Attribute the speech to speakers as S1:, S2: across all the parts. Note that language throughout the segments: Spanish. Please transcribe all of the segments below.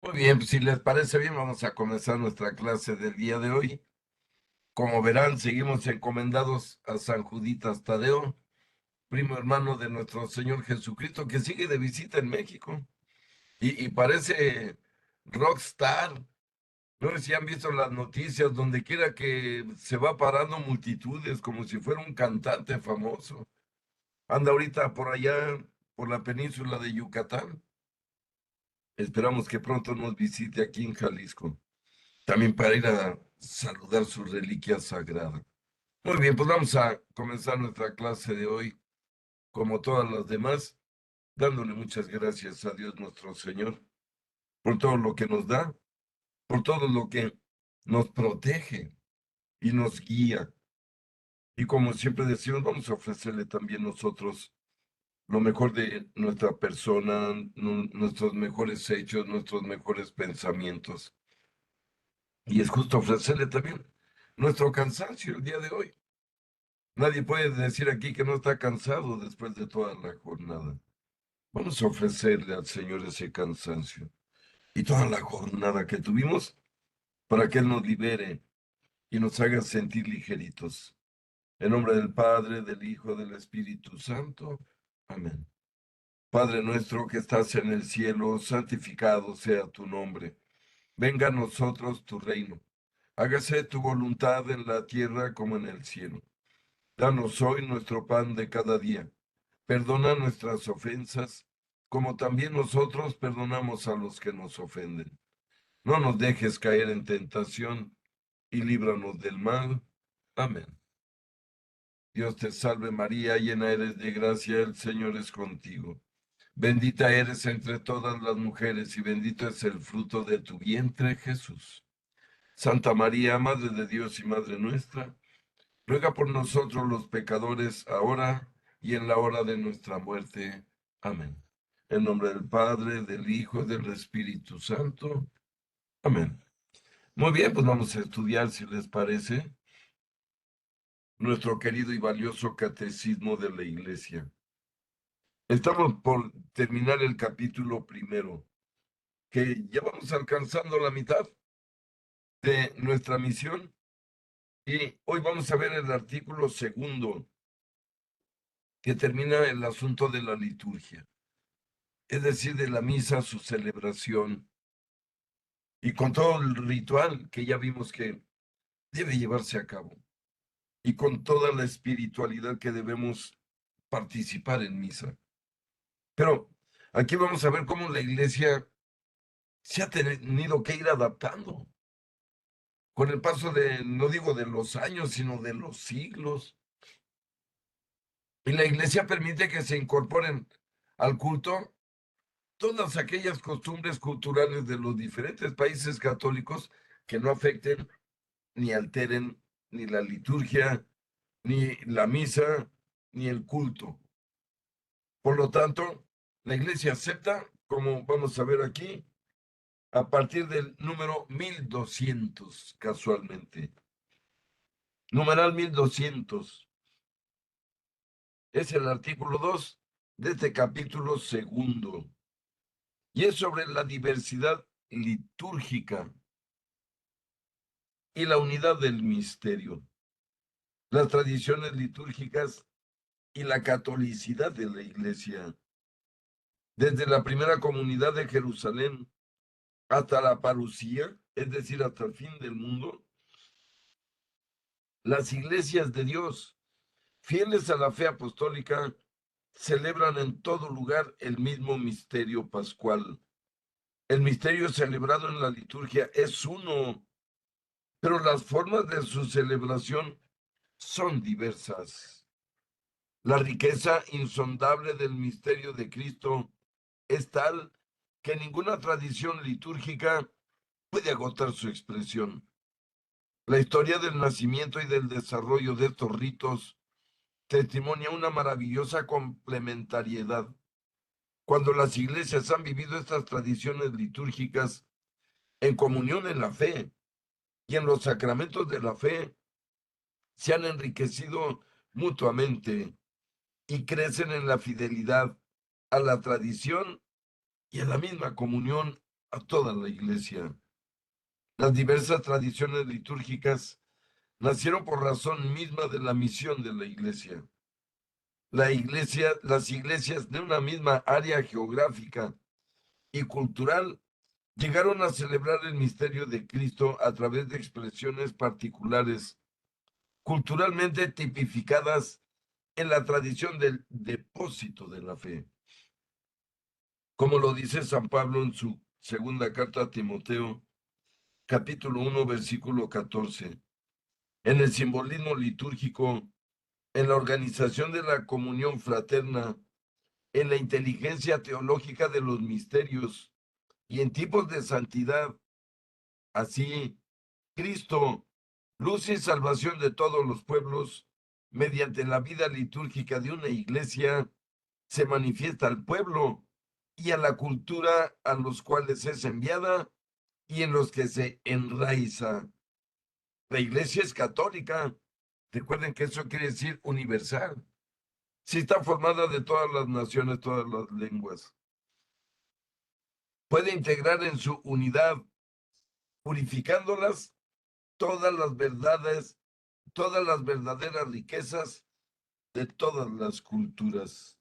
S1: Muy bien, pues si les parece bien, vamos a comenzar nuestra clase del día de hoy. Como verán, seguimos encomendados a San Juditas Tadeo, primo hermano de nuestro Señor Jesucristo, que sigue de visita en México y parece rockstar. No sé si han visto las noticias, donde quiera que se va parando multitudes, como si fuera un cantante famoso. Anda ahorita por allá, por la península de Yucatán. Esperamos que pronto nos visite aquí en Jalisco, también para ir a saludar su reliquia sagrada. Muy bien, pues vamos a comenzar nuestra clase de hoy, como todas las demás, dándole muchas gracias a Dios nuestro Señor por todo lo que nos da, por todo lo que nos protege y nos guía. Y como siempre decimos, vamos a ofrecerle también nosotros lo mejor de nuestra persona, nuestros mejores hechos, nuestros mejores pensamientos. Y es justo ofrecerle también nuestro cansancio el día de hoy. Nadie puede decir aquí que no está cansado después de toda la jornada. Vamos a ofrecerle al Señor ese cansancio y toda la jornada que tuvimos para que Él nos libere y nos haga sentir ligeritos. En nombre del Padre, del Hijo, del Espíritu Santo. Amén. Padre nuestro que estás en el cielo, santificado sea tu nombre. Venga a nosotros tu reino. Hágase tu voluntad en la tierra como en el cielo. Danos hoy nuestro pan de cada día. Perdona nuestras ofensas, como también nosotros perdonamos a los que nos ofenden. No nos dejes caer en tentación y líbranos del mal. Amén. Dios te salve María, llena eres de gracia, el Señor es contigo. Bendita eres entre todas las mujeres y bendito es el fruto de tu vientre, Jesús. Santa María, Madre de Dios y Madre nuestra, ruega por nosotros los pecadores, ahora y en la hora de nuestra muerte. Amén. En nombre del Padre, del Hijo y del Espíritu Santo. Amén. Muy bien, pues vamos a estudiar, si les parece, nuestro querido y valioso catecismo de la Iglesia. Estamos por terminar el capítulo primero, que ya vamos alcanzando la mitad de nuestra misión, y hoy vamos a ver el artículo segundo, que termina el asunto de la liturgia, es decir, de la misa, su celebración, y con todo el ritual que ya vimos que debe llevarse a cabo, y con toda la espiritualidad que debemos participar en misa. Pero aquí vamos a ver cómo la iglesia se ha tenido que ir adaptando con el paso de, no digo de los años, sino de los siglos. Y la iglesia permite que se incorporen al culto todas aquellas costumbres culturales de los diferentes países católicos que no afecten ni alteren ni la liturgia, ni la misa, ni el culto. Por lo tanto, la iglesia acepta, como vamos a ver aquí, a partir del número 1200, casualmente. Numeral 1200 es el artículo 2 de este capítulo segundo, y es sobre la diversidad litúrgica y la unidad del misterio, las tradiciones litúrgicas y la catolicidad de la iglesia. Desde la primera comunidad de Jerusalén hasta la parucía, es decir, hasta el fin del mundo, las iglesias de Dios, fieles a la fe apostólica, celebran en todo lugar el mismo misterio pascual. El misterio celebrado en la liturgia es uno, pero las formas de su celebración son diversas. La riqueza insondable del misterio de Cristo es tal que ninguna tradición litúrgica puede agotar su expresión. La historia del nacimiento y del desarrollo de estos ritos testimonia una maravillosa complementariedad. Cuando las iglesias han vivido estas tradiciones litúrgicas en comunión en la fe y en los sacramentos de la fe, se han enriquecido mutuamente y crecen en la fidelidad a la tradición y a la misma comunión a toda la iglesia. Las diversas tradiciones litúrgicas nacieron por razón misma de la misión de la iglesia. Las iglesias de una misma área geográfica y cultural llegaron a celebrar el misterio de Cristo a través de expresiones particulares, culturalmente tipificadas en la tradición del depósito de la fe. Como lo dice San Pablo en su segunda carta a Timoteo, capítulo 1, versículo 14. En el simbolismo litúrgico, en la organización de la comunión fraterna, en la inteligencia teológica de los misterios y en tipos de santidad. Así, Cristo, luz y salvación de todos los pueblos, mediante la vida litúrgica de una iglesia, se manifiesta al pueblo y a la cultura a los cuales es enviada y en los que se enraiza. La iglesia es católica. Recuerden que eso quiere decir universal. Sí está formada de todas las naciones, todas las lenguas. Puede integrar en su unidad, purificándolas, todas las verdades, todas las verdaderas riquezas de todas las culturas.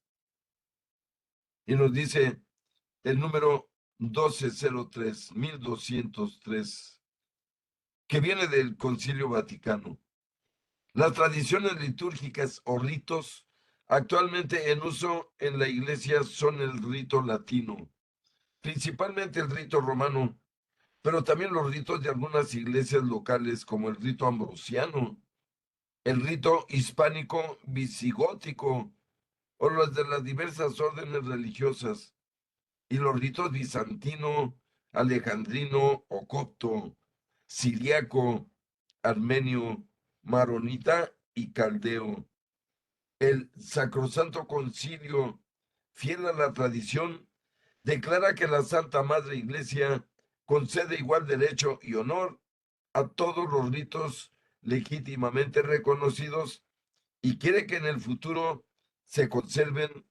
S1: Y nos dice el número 1203, que viene del Concilio Vaticano. Las tradiciones litúrgicas o ritos actualmente en uso en la iglesia son el rito latino, principalmente el rito romano, pero también los ritos de algunas iglesias locales como el rito ambrosiano, el rito hispánico visigótico o los de las diversas órdenes religiosas y los ritos bizantino, alejandrino o copto, siriaco, armenio, maronita y caldeo. El Sacrosanto Concilio, fiel a la tradición, declara que la Santa Madre Iglesia concede igual derecho y honor a todos los ritos legítimamente reconocidos y quiere que en el futuro se conserven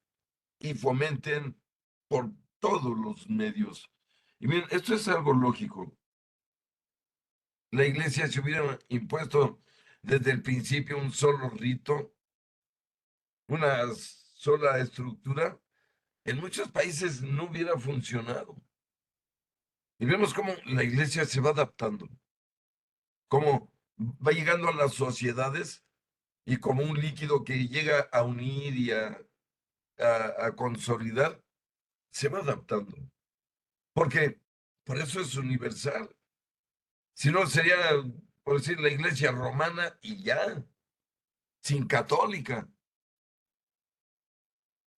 S1: y fomenten por todos los medios. Y bien, esto es algo lógico. La iglesia, si hubiera impuesto desde el principio un solo rito, una sola estructura, en muchos países no hubiera funcionado. Y vemos cómo la iglesia se va adaptando, cómo va llegando a las sociedades y como un líquido que llega a unir y a consolidar, se va adaptando. Porque por eso es universal. Si no, sería, por decir, la iglesia romana y ya, sin católica.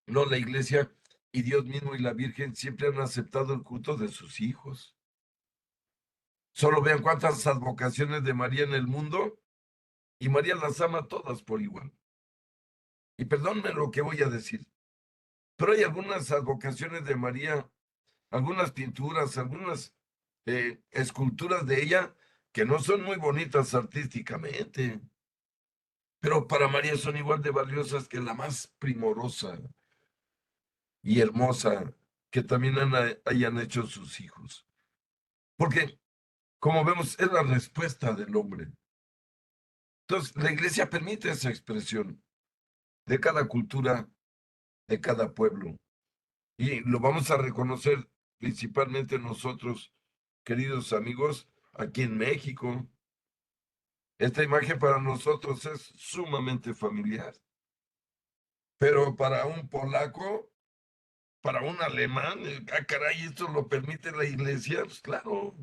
S1: No, la iglesia y Dios mismo y la Virgen siempre han aceptado el culto de sus hijos. Solo vean cuántas advocaciones de María en el mundo y María las ama todas por igual. Y perdónme lo que voy a decir, pero hay algunas advocaciones de María, algunas pinturas, algunas esculturas de ella que no son muy bonitas artísticamente, pero para María son igual de valiosas que la más primorosa y hermosa que también hayan hecho sus hijos. Porque, como vemos, es la respuesta del hombre. Entonces, la iglesia permite esa expresión de cada cultura, de cada pueblo. Y lo vamos a reconocer principalmente nosotros, queridos amigos, aquí en México. Esta imagen para nosotros es sumamente familiar, pero para un polaco, para un alemán, caray, esto lo permite la iglesia, pues claro.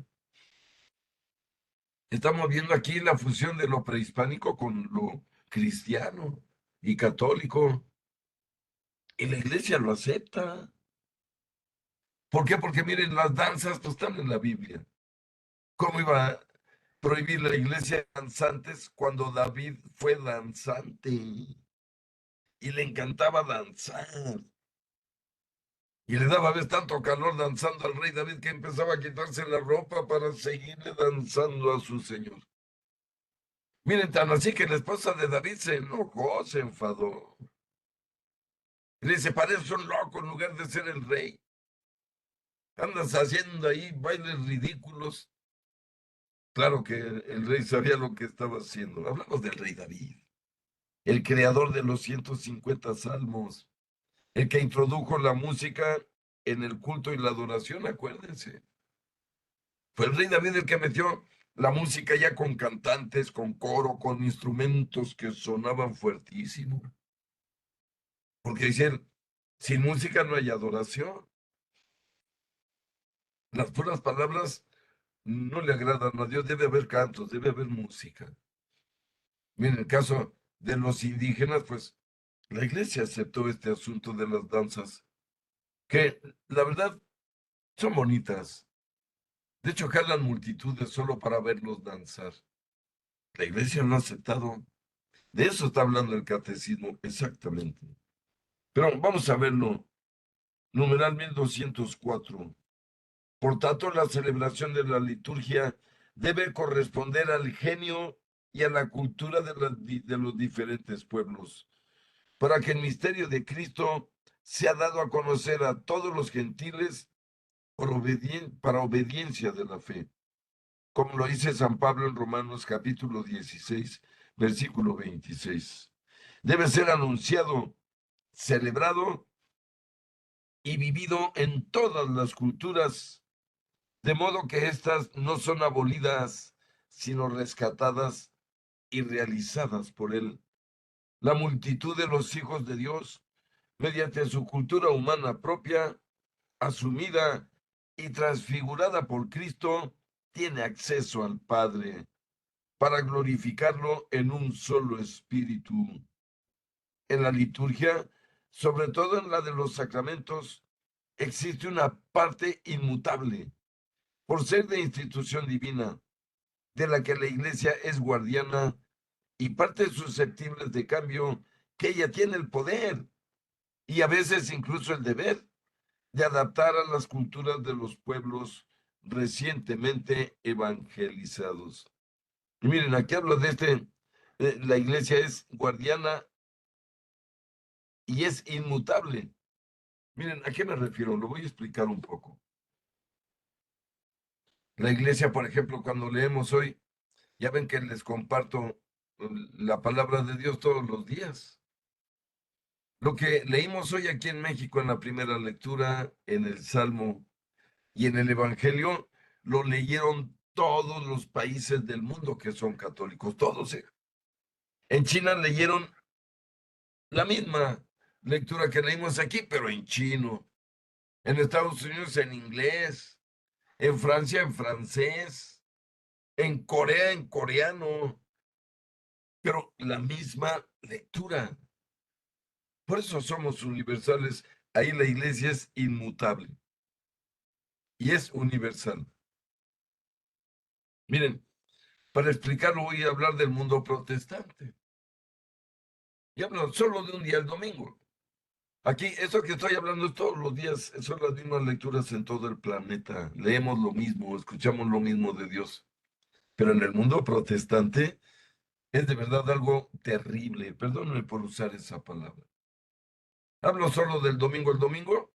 S1: Estamos viendo aquí la fusión de lo prehispánico con lo cristiano y católico, y la iglesia lo acepta. ¿Por qué? Porque miren, las danzas pues, están en la Biblia. ¿Cómo iba a prohibir la iglesia danzantes cuando David fue danzante y le encantaba danzar? Y le daba, ves, tanto calor danzando al rey David que empezaba a quitarse la ropa para seguirle danzando a su señor. Miren, tan así que la esposa de David se enojó, se enfadó. Y le dice, parece un loco en lugar de ser el rey. Andas haciendo ahí bailes ridículos. Claro que el rey sabía lo que estaba haciendo. Hablamos del rey David, el creador de los 150 salmos, el que introdujo la música en el culto y la adoración, acuérdense. Fue el rey David el que metió la música ya con cantantes, con coro, con instrumentos que sonaban fuertísimo. Porque dicen, sin música no hay adoración. Las puras palabras no le agradan a Dios. Debe haber cantos, debe haber música. Miren, en el caso de los indígenas, pues la iglesia aceptó este asunto de las danzas, que la verdad son bonitas. De hecho, jalan multitudes solo para verlos danzar. La iglesia no ha aceptado. De eso está hablando el catecismo, exactamente. Pero vamos a verlo. Numeral 1204. Por tanto, la celebración de la liturgia debe corresponder al genio y a la cultura de los diferentes pueblos, para que el misterio de Cristo sea dado a conocer a todos los gentiles para obediencia de la fe, como lo dice San Pablo en Romanos capítulo 16, versículo 26. Debe ser anunciado, celebrado y vivido en todas las culturas, de modo que éstas no son abolidas, sino rescatadas y realizadas por él. La multitud de los hijos de Dios, mediante su cultura humana propia, asumida y transfigurada por Cristo, tiene acceso al Padre para glorificarlo en un solo espíritu. En la liturgia, sobre todo en la de los sacramentos, existe una parte inmutable, por ser de institución divina, de la que la Iglesia es guardiana y partes susceptibles de cambio, que ella tiene el poder y a veces incluso el deber de adaptar a las culturas de los pueblos recientemente evangelizados. Y miren, aquí hablo de la iglesia es guardiana y es inmutable. Miren, ¿a qué me refiero? Lo voy a explicar un poco. La iglesia, por ejemplo, cuando leemos hoy, ya ven que les comparto la palabra de Dios todos los días. Lo que leímos hoy aquí en México en la primera lectura, en el Salmo y en el Evangelio, lo leyeron todos los países del mundo que son católicos, todos. En China leyeron la misma lectura que leímos aquí, pero en chino. En Estados Unidos en inglés. En Francia en francés. En Corea en coreano. Pero la misma lectura. Por eso somos universales. Ahí la iglesia es inmutable y es universal. Miren, para explicarlo voy a hablar del mundo protestante. Y hablo solo de un día, el domingo. Aquí, eso que estoy hablando es todos los días, son las mismas lecturas en todo el planeta. Leemos lo mismo, escuchamos lo mismo de Dios. Pero en el mundo protestante es de verdad algo terrible. Perdónenme por usar esa palabra. Hablo solo del domingo. El domingo,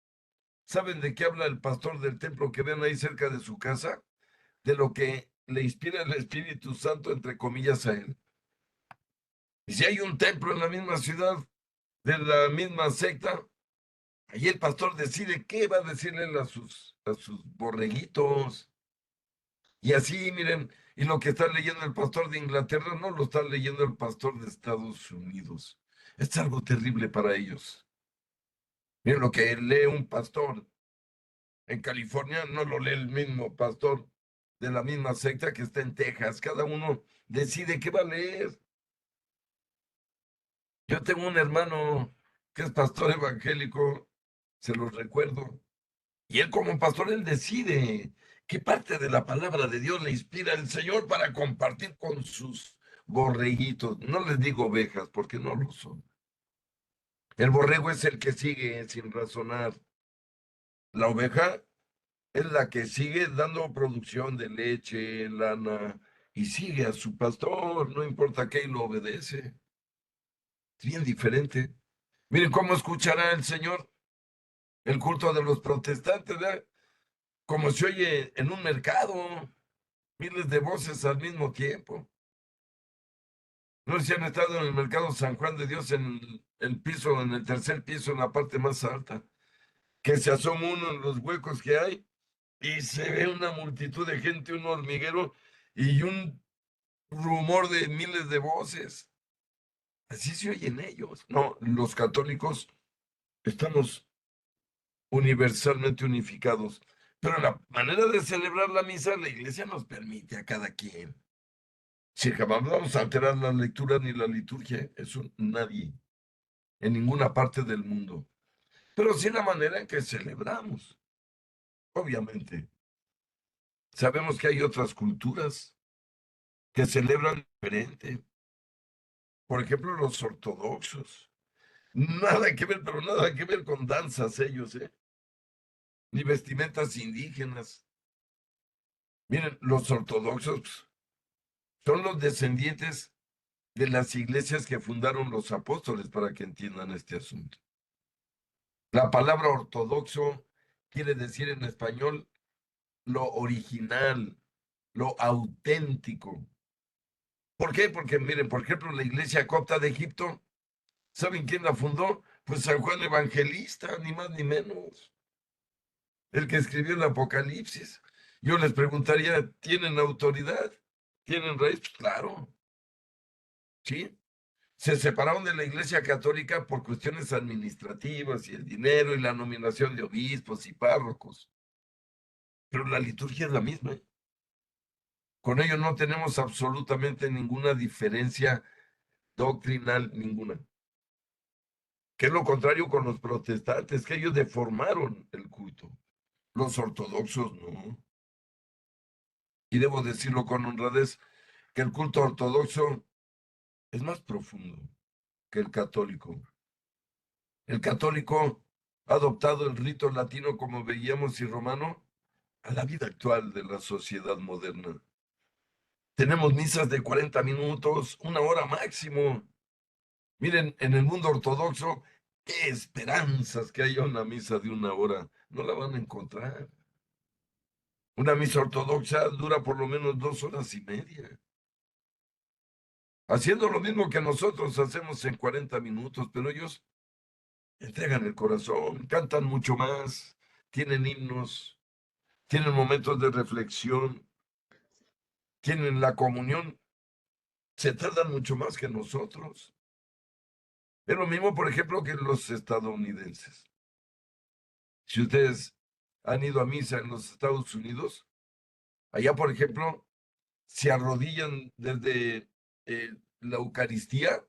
S1: ¿saben de qué habla el pastor del templo que ven ahí cerca de su casa? De lo que le inspira el Espíritu Santo, entre comillas, a él. Y si hay un templo en la misma ciudad, de la misma secta, ahí el pastor decide qué va a decirle a sus borreguitos. Y así, miren, y lo que está leyendo el pastor de Inglaterra no lo está leyendo el pastor de Estados Unidos. Es algo terrible para ellos. Miren, lo que lee un pastor en California no lo lee el mismo pastor de la misma secta que está en Texas. Cada uno decide qué va a leer. Yo tengo un hermano que es pastor evangélico, se los recuerdo. Y él como pastor, él decide qué parte de la palabra de Dios le inspira el Señor para compartir con sus borreguitos. No les digo ovejas porque no lo son. El borrego es el que sigue sin razonar. La oveja es la que sigue dando producción de leche, lana, y sigue a su pastor, no importa qué, y lo obedece. Es bien diferente. Miren cómo escuchará el Señor el culto de los protestantes, ¿verdad? como se oye en un mercado, miles de voces al mismo tiempo. No sé si han estado en el mercado San Juan de Dios en el piso, en el tercer piso, en la parte más alta, que se asoma uno en los huecos que hay y se ve una multitud de gente, un hormiguero y un rumor de miles de voces. Así se oyen ellos. No, los católicos estamos universalmente unificados, pero la manera de celebrar la misa, la iglesia nos permite a cada quien. Si jamás vamos a alterar la lectura ni la liturgia, eso nadie, en ninguna parte del mundo. Pero sí la manera en que celebramos, obviamente. Sabemos que hay otras culturas que celebran diferente. Por ejemplo, los ortodoxos. Nada que ver, pero nada que ver con danzas ellos, ¿eh? Ni vestimentas indígenas. Miren, los ortodoxos son los descendientes de las iglesias que fundaron los apóstoles para que entiendan este asunto. La palabra ortodoxo quiere decir en español lo original, lo auténtico. ¿Por qué? Porque miren, por ejemplo, la iglesia copta de Egipto, ¿saben quién la fundó? Pues San Juan Evangelista, ni más ni menos, el que escribió el Apocalipsis. Yo les preguntaría, ¿tienen autoridad? ¿Tienen raíz? Pues claro, ¿sí? Se separaron de la Iglesia Católica por cuestiones administrativas y el dinero y la nominación de obispos y párrocos. Pero la liturgia es la misma, ¿eh? Con ello no tenemos absolutamente ninguna diferencia doctrinal, ninguna. Que es lo contrario con los protestantes, que ellos deformaron el culto. Los ortodoxos no. Y debo decirlo con honradez, que el culto ortodoxo es más profundo que el católico. El católico ha adoptado el rito latino, como veíamos, y romano a la vida actual de la sociedad moderna. Tenemos misas de 40 minutos, una hora máximo. Miren, en el mundo ortodoxo, qué esperanzas que haya una misa de una hora. No la van a encontrar. Una misa ortodoxa dura por lo menos 2 horas y media, haciendo lo mismo que nosotros hacemos en 40 minutos, pero ellos entregan el corazón, cantan mucho más, tienen himnos, tienen momentos de reflexión, tienen la comunión, se tardan mucho más que nosotros. Es lo mismo, por ejemplo, que los estadounidenses. Si ustedes han ido a misa en los Estados Unidos, allá, por ejemplo, se arrodillan desde la Eucaristía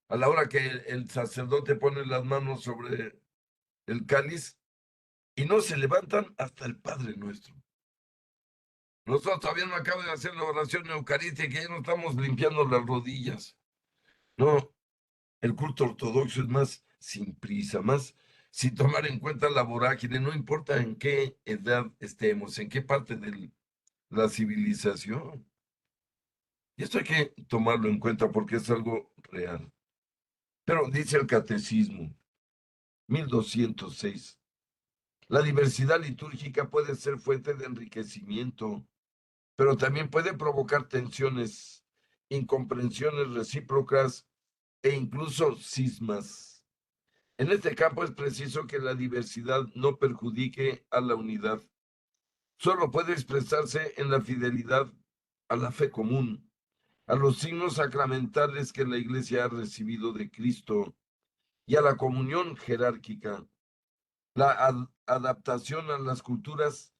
S1: a la hora que el sacerdote pone las manos sobre el cáliz y no se levantan hasta el Padre Nuestro. Nosotros todavía no acabamos de hacer la oración eucarística, que ya no estamos limpiando las rodillas. No, el culto ortodoxo es más sin prisa, más sin tomar en cuenta la vorágine, no importa en qué edad estemos, en qué parte de la civilización. Y esto hay que tomarlo en cuenta porque es algo real. Pero dice el Catecismo, 1206, la diversidad litúrgica puede ser fuente de enriquecimiento, pero también puede provocar tensiones, incomprensiones recíprocas e incluso cismas. En este campo es preciso que la diversidad no perjudique a la unidad. Solo puede expresarse en la fidelidad a la fe común, a los signos sacramentales que la Iglesia ha recibido de Cristo y a la comunión jerárquica. La adaptación a las culturas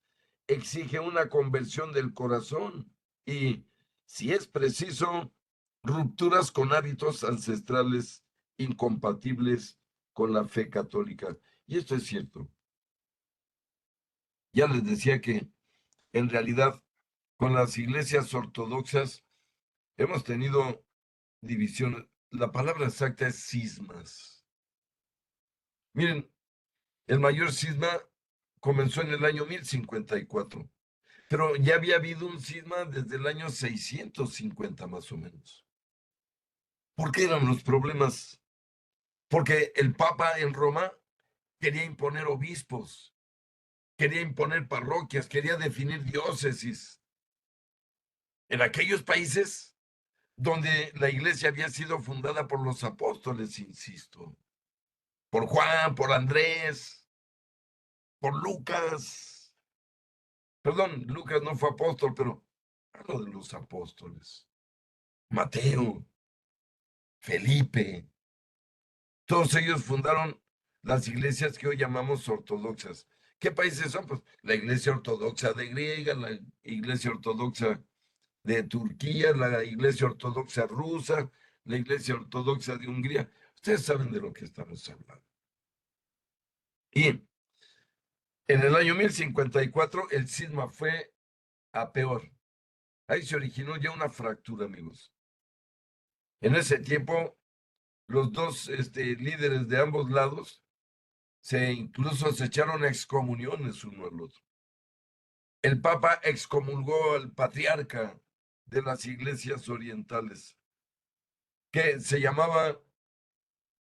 S1: exige una conversión del corazón y, si es preciso, rupturas con hábitos ancestrales incompatibles con la fe católica. Y esto es cierto. Ya les decía que en realidad con las iglesias ortodoxas hemos tenido divisiones. La palabra exacta es cismas. Miren, el mayor cisma comenzó en el año 1054. Pero ya había habido un cisma desde el año 650 más o menos. ¿Por qué eran los problemas? Porque el Papa en Roma quería imponer obispos quería imponer parroquias, quería definir diócesis. En aquellos países donde la iglesia había sido fundada por los apóstoles, insisto, por Juan, por Andrés, por Lucas. Perdón, Lucas no fue apóstol, pero hablo de los apóstoles. Mateo, Felipe, todos ellos fundaron las iglesias que hoy llamamos ortodoxas. ¿Qué países son? Pues la iglesia ortodoxa de Griega, la iglesia ortodoxa de Turquía, la iglesia ortodoxa rusa, la iglesia ortodoxa de Hungría. Ustedes saben de lo que estamos hablando. Y en el año 1054 el cisma fue a peor. Ahí se originó ya una fractura, amigos. En ese tiempo, los dos líderes de ambos lados incluso se echaron excomuniones uno al otro. El Papa excomulgó al patriarca de las iglesias orientales, que se llamaba,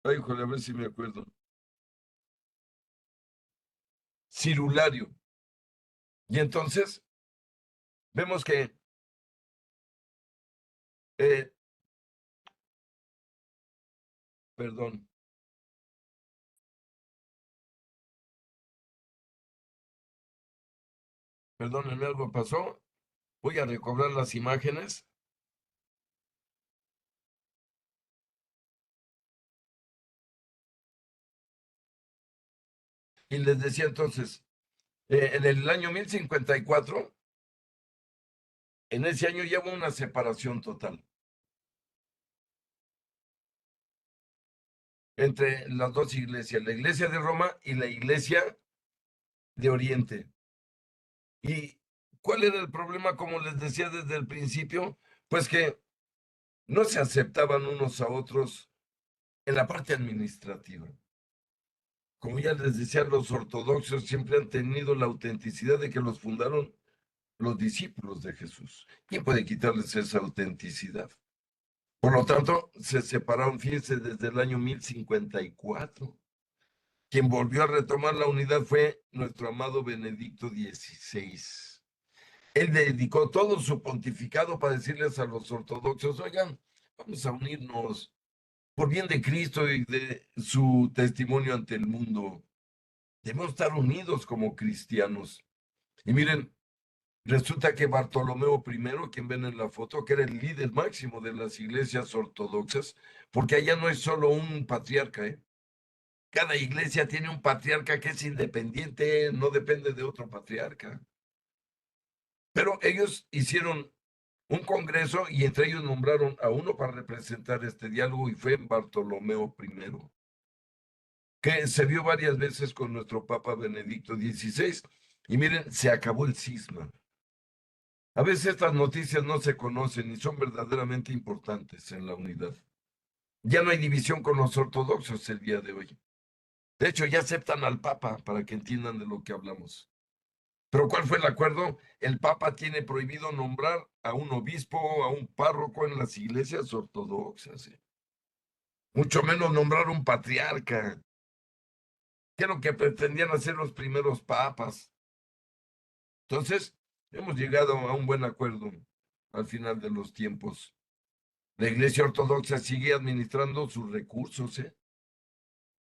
S1: ay, híjole, a ver si me acuerdo, Cirulario. Y entonces vemos que, eh, perdón, perdónenme, algo pasó. Voy a recobrar las imágenes. Y les decía entonces, en el año 1054, en ese año ya hubo una separación total entre las dos iglesias, la iglesia de Roma y la iglesia de Oriente. ¿Y cuál era el problema, como les decía desde el principio? Pues que no se aceptaban unos a otros en la parte administrativa. Como ya les decía, los ortodoxos siempre han tenido la autenticidad de que los fundaron los discípulos de Jesús. ¿Quién puede quitarles esa autenticidad? Por lo tanto, se separaron, fíjense, desde el año 1054. Quien volvió a retomar la unidad fue nuestro amado Benedicto XVI. Él dedicó todo su pontificado para decirles a los ortodoxos, oigan, vamos a unirnos por bien de Cristo y de su testimonio ante el mundo. Debemos estar unidos como cristianos. Y miren, resulta que Bartolomeo I, quien ven en la foto, que era el líder máximo de las iglesias ortodoxas, porque allá no es solo un patriarca, ¿eh? Cada iglesia tiene un patriarca que es independiente, no depende de otro patriarca. Pero ellos hicieron un congreso y entre ellos nombraron a uno para representar este diálogo y fue Bartolomeo I, que se vio varias veces con nuestro Papa Benedicto XVI. Y miren, se acabó el cisma. A veces estas noticias no se conocen y son verdaderamente importantes en la unidad. Ya no hay división con los ortodoxos el día de hoy. De hecho, ya aceptan al Papa para que entiendan de lo que hablamos. Pero ¿cuál fue el acuerdo? El Papa tiene prohibido nombrar a un obispo o a un párroco en las iglesias ortodoxas. Mucho menos nombrar un patriarca, que es lo que pretendían hacer los primeros papas. Entonces, hemos llegado a un buen acuerdo al final de los tiempos. La iglesia ortodoxa sigue administrando sus recursos, ¿eh?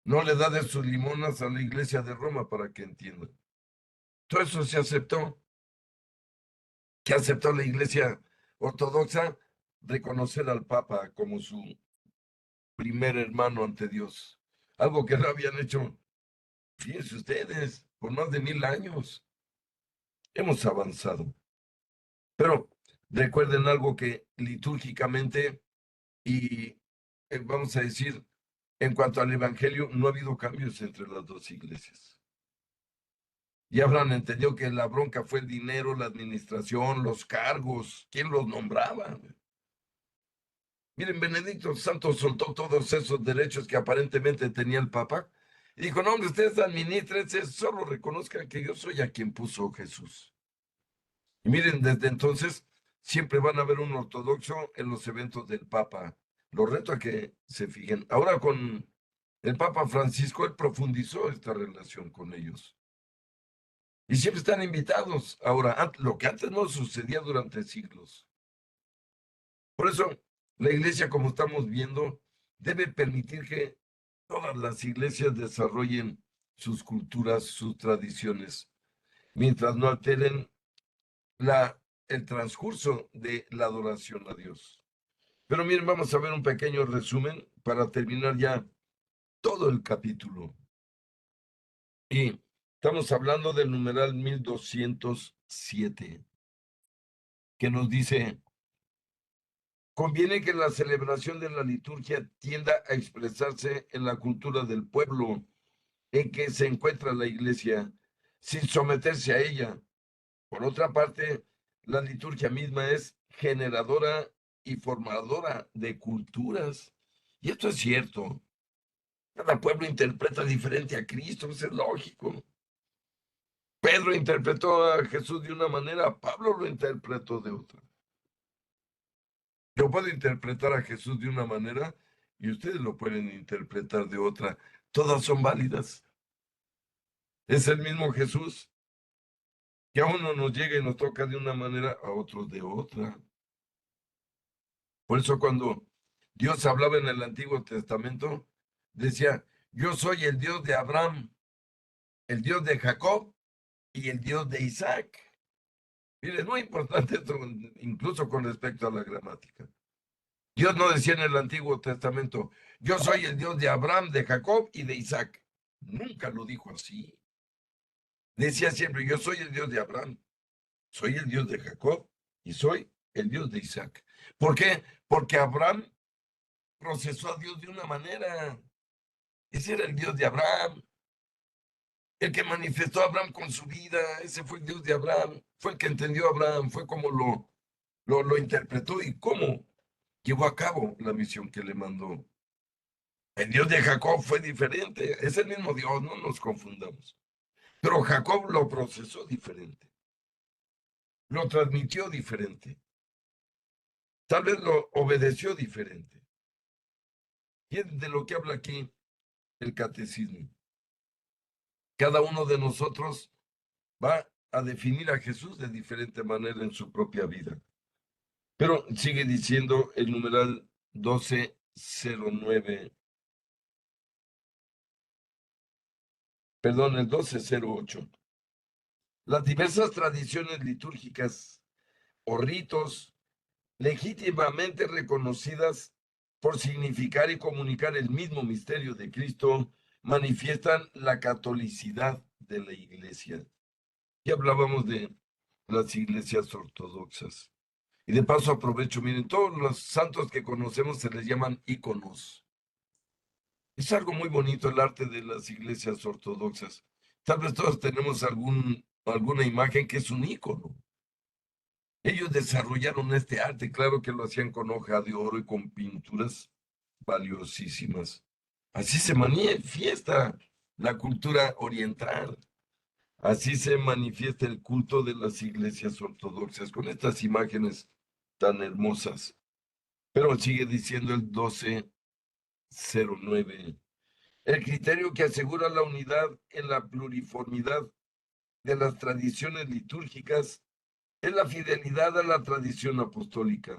S1: No le da de sus limonas a la iglesia de Roma para que entiendan. Todo eso se aceptó. ¿Qué aceptó la iglesia ortodoxa? Reconocer al Papa como su primer hermano ante Dios. Algo que no habían hecho, fíjense ustedes, por más de 1000 años. Hemos avanzado. Pero recuerden algo que litúrgicamente y vamos a decir, en cuanto al Evangelio, no ha habido cambios entre las dos iglesias. Ya habrán entendido que la bronca fue el dinero, la administración, los cargos, quién los nombraba. Miren, Benedicto Santos soltó todos esos derechos que aparentemente tenía el Papa y dijo, no, hombre, ustedes administrense, solo reconozcan que yo soy a quien puso Jesús. Y miren, desde entonces siempre van a haber un ortodoxo en los eventos del Papa. Los reto a que se fijen. Ahora con el Papa Francisco, él profundizó esta relación con ellos. Y siempre están invitados. Ahora, lo que antes no sucedía durante siglos. Por eso, la iglesia, como estamos viendo, debe permitir que todas las iglesias desarrollen sus culturas, sus tradiciones, mientras no alteren el transcurso de la adoración a Dios. Pero miren, vamos a ver un pequeño resumen para terminar ya todo el capítulo. Y estamos hablando del numeral 1207, que nos dice: conviene que la celebración de la liturgia tienda a expresarse en la cultura del pueblo en que se encuentra la iglesia, sin someterse a ella. Por otra parte, la liturgia misma es generadora y formadora de culturas. Y esto es cierto. Cada pueblo interpreta diferente a Cristo, eso es lógico. Pedro interpretó a Jesús de una manera, Pablo lo interpretó de otra. Yo puedo interpretar a Jesús de una manera y ustedes lo pueden interpretar de otra. Todas son válidas. Es el mismo Jesús que a uno nos llega y nos toca de una manera, a otros de otra. Por eso cuando Dios hablaba en el Antiguo Testamento, decía: yo soy el Dios de Abraham, el Dios de Jacob y el Dios de Isaac. Mire, es muy importante esto, incluso con respecto a la gramática. Dios no decía en el Antiguo Testamento: yo soy el Dios de Abraham, de Jacob y de Isaac. Nunca lo dijo así. Decía siempre: yo soy el Dios de Abraham, soy el Dios de Jacob y soy el Dios de Isaac. ¿Por qué? Porque Abraham procesó a Dios de una manera. Ese era el Dios de Abraham, el que manifestó a Abraham con su vida. Ese fue el Dios de Abraham, fue el que entendió a Abraham, fue como lo interpretó y cómo llevó a cabo la misión que le mandó. El Dios de Jacob fue diferente, es el mismo Dios, no nos confundamos. Pero Jacob lo procesó diferente, lo transmitió diferente, tal vez lo obedeció diferente. Y es de lo que habla aquí el catecismo. Cada uno de nosotros va a definir a Jesús de diferente manera en su propia vida. Pero sigue diciendo el numeral 1209, perdón, el 1208. Las diversas tradiciones litúrgicas o ritos legítimamente reconocidas por significar y comunicar el mismo misterio de Cristo manifiestan la catolicidad de la iglesia. Ya hablábamos de las iglesias ortodoxas. Y de paso aprovecho, miren, todos los santos que conocemos se les llaman íconos. Es algo muy bonito el arte de las iglesias ortodoxas. Tal vez todos tenemos alguna imagen que es un ícono. Ellos desarrollaron este arte, claro que lo hacían con hoja de oro y con pinturas valiosísimas. Así se manifiesta la cultura oriental. Así se manifiesta el culto de las iglesias ortodoxas, con estas imágenes tan hermosas. Pero sigue diciendo el 1209. El criterio que asegura la unidad en la pluriformidad de las tradiciones litúrgicas es la fidelidad a la tradición apostólica,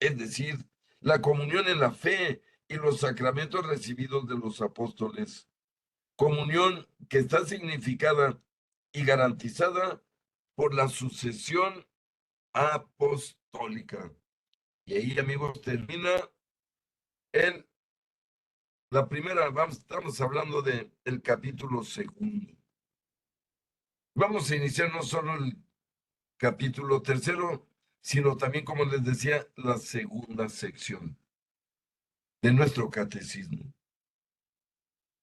S1: es decir, la comunión en la fe y los sacramentos recibidos de los apóstoles. Comunión que está significada y garantizada por la sucesión apostólica. Y ahí, amigos, termina el la primera, estamos hablando del capítulo segundo. Vamos a iniciar no solo el capítulo tercero, sino también, como les decía, la segunda sección de nuestro catecismo.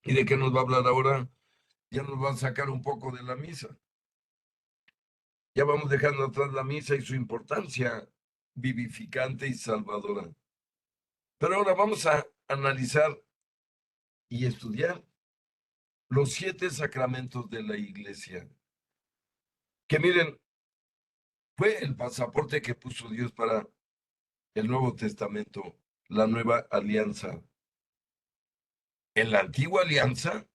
S1: ¿Y de qué nos va a hablar ahora? Ya nos va a sacar un poco de la misa. Ya vamos dejando atrás la misa y su importancia vivificante y salvadora. Pero ahora vamos a analizar y estudiar los 7 sacramentos de la iglesia. Que miren, fue el pasaporte que puso Dios para el Nuevo Testamento, la nueva alianza. En la antigua alianza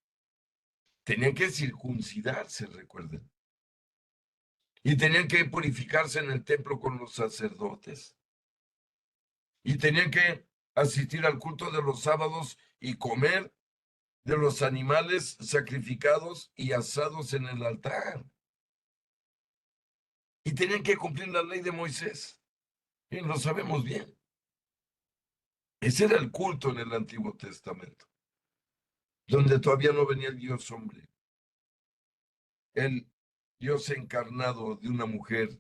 S1: tenían que circuncidarse, recuerden. Y tenían que purificarse en el templo con los sacerdotes. Y tenían que asistir al culto de los sábados y comer de los animales sacrificados y asados en el altar. Y tenían que cumplir la ley de Moisés. Y lo sabemos bien. Ese era el culto en el Antiguo Testamento, donde todavía no venía el Dios hombre, el Dios encarnado de una mujer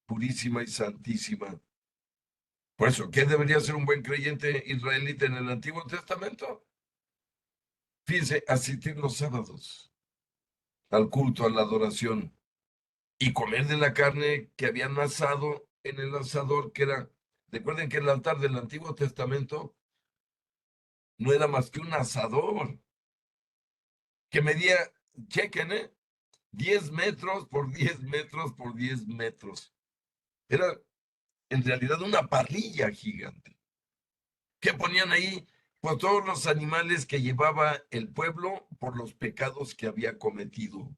S1: purísima y santísima. Por eso, ¿qué debería ser un buen creyente israelita en el Antiguo Testamento? Fíjense, asistir los sábados al culto, a la adoración, y comer de la carne que habían asado en el asador, que era, recuerden que el altar del Antiguo Testamento no era más que un asador que medía, chequen, 10 metros por 10 metros por 10 metros. Era en realidad una parrilla gigante que ponían ahí por todos los animales que llevaba el pueblo por los pecados que había cometido.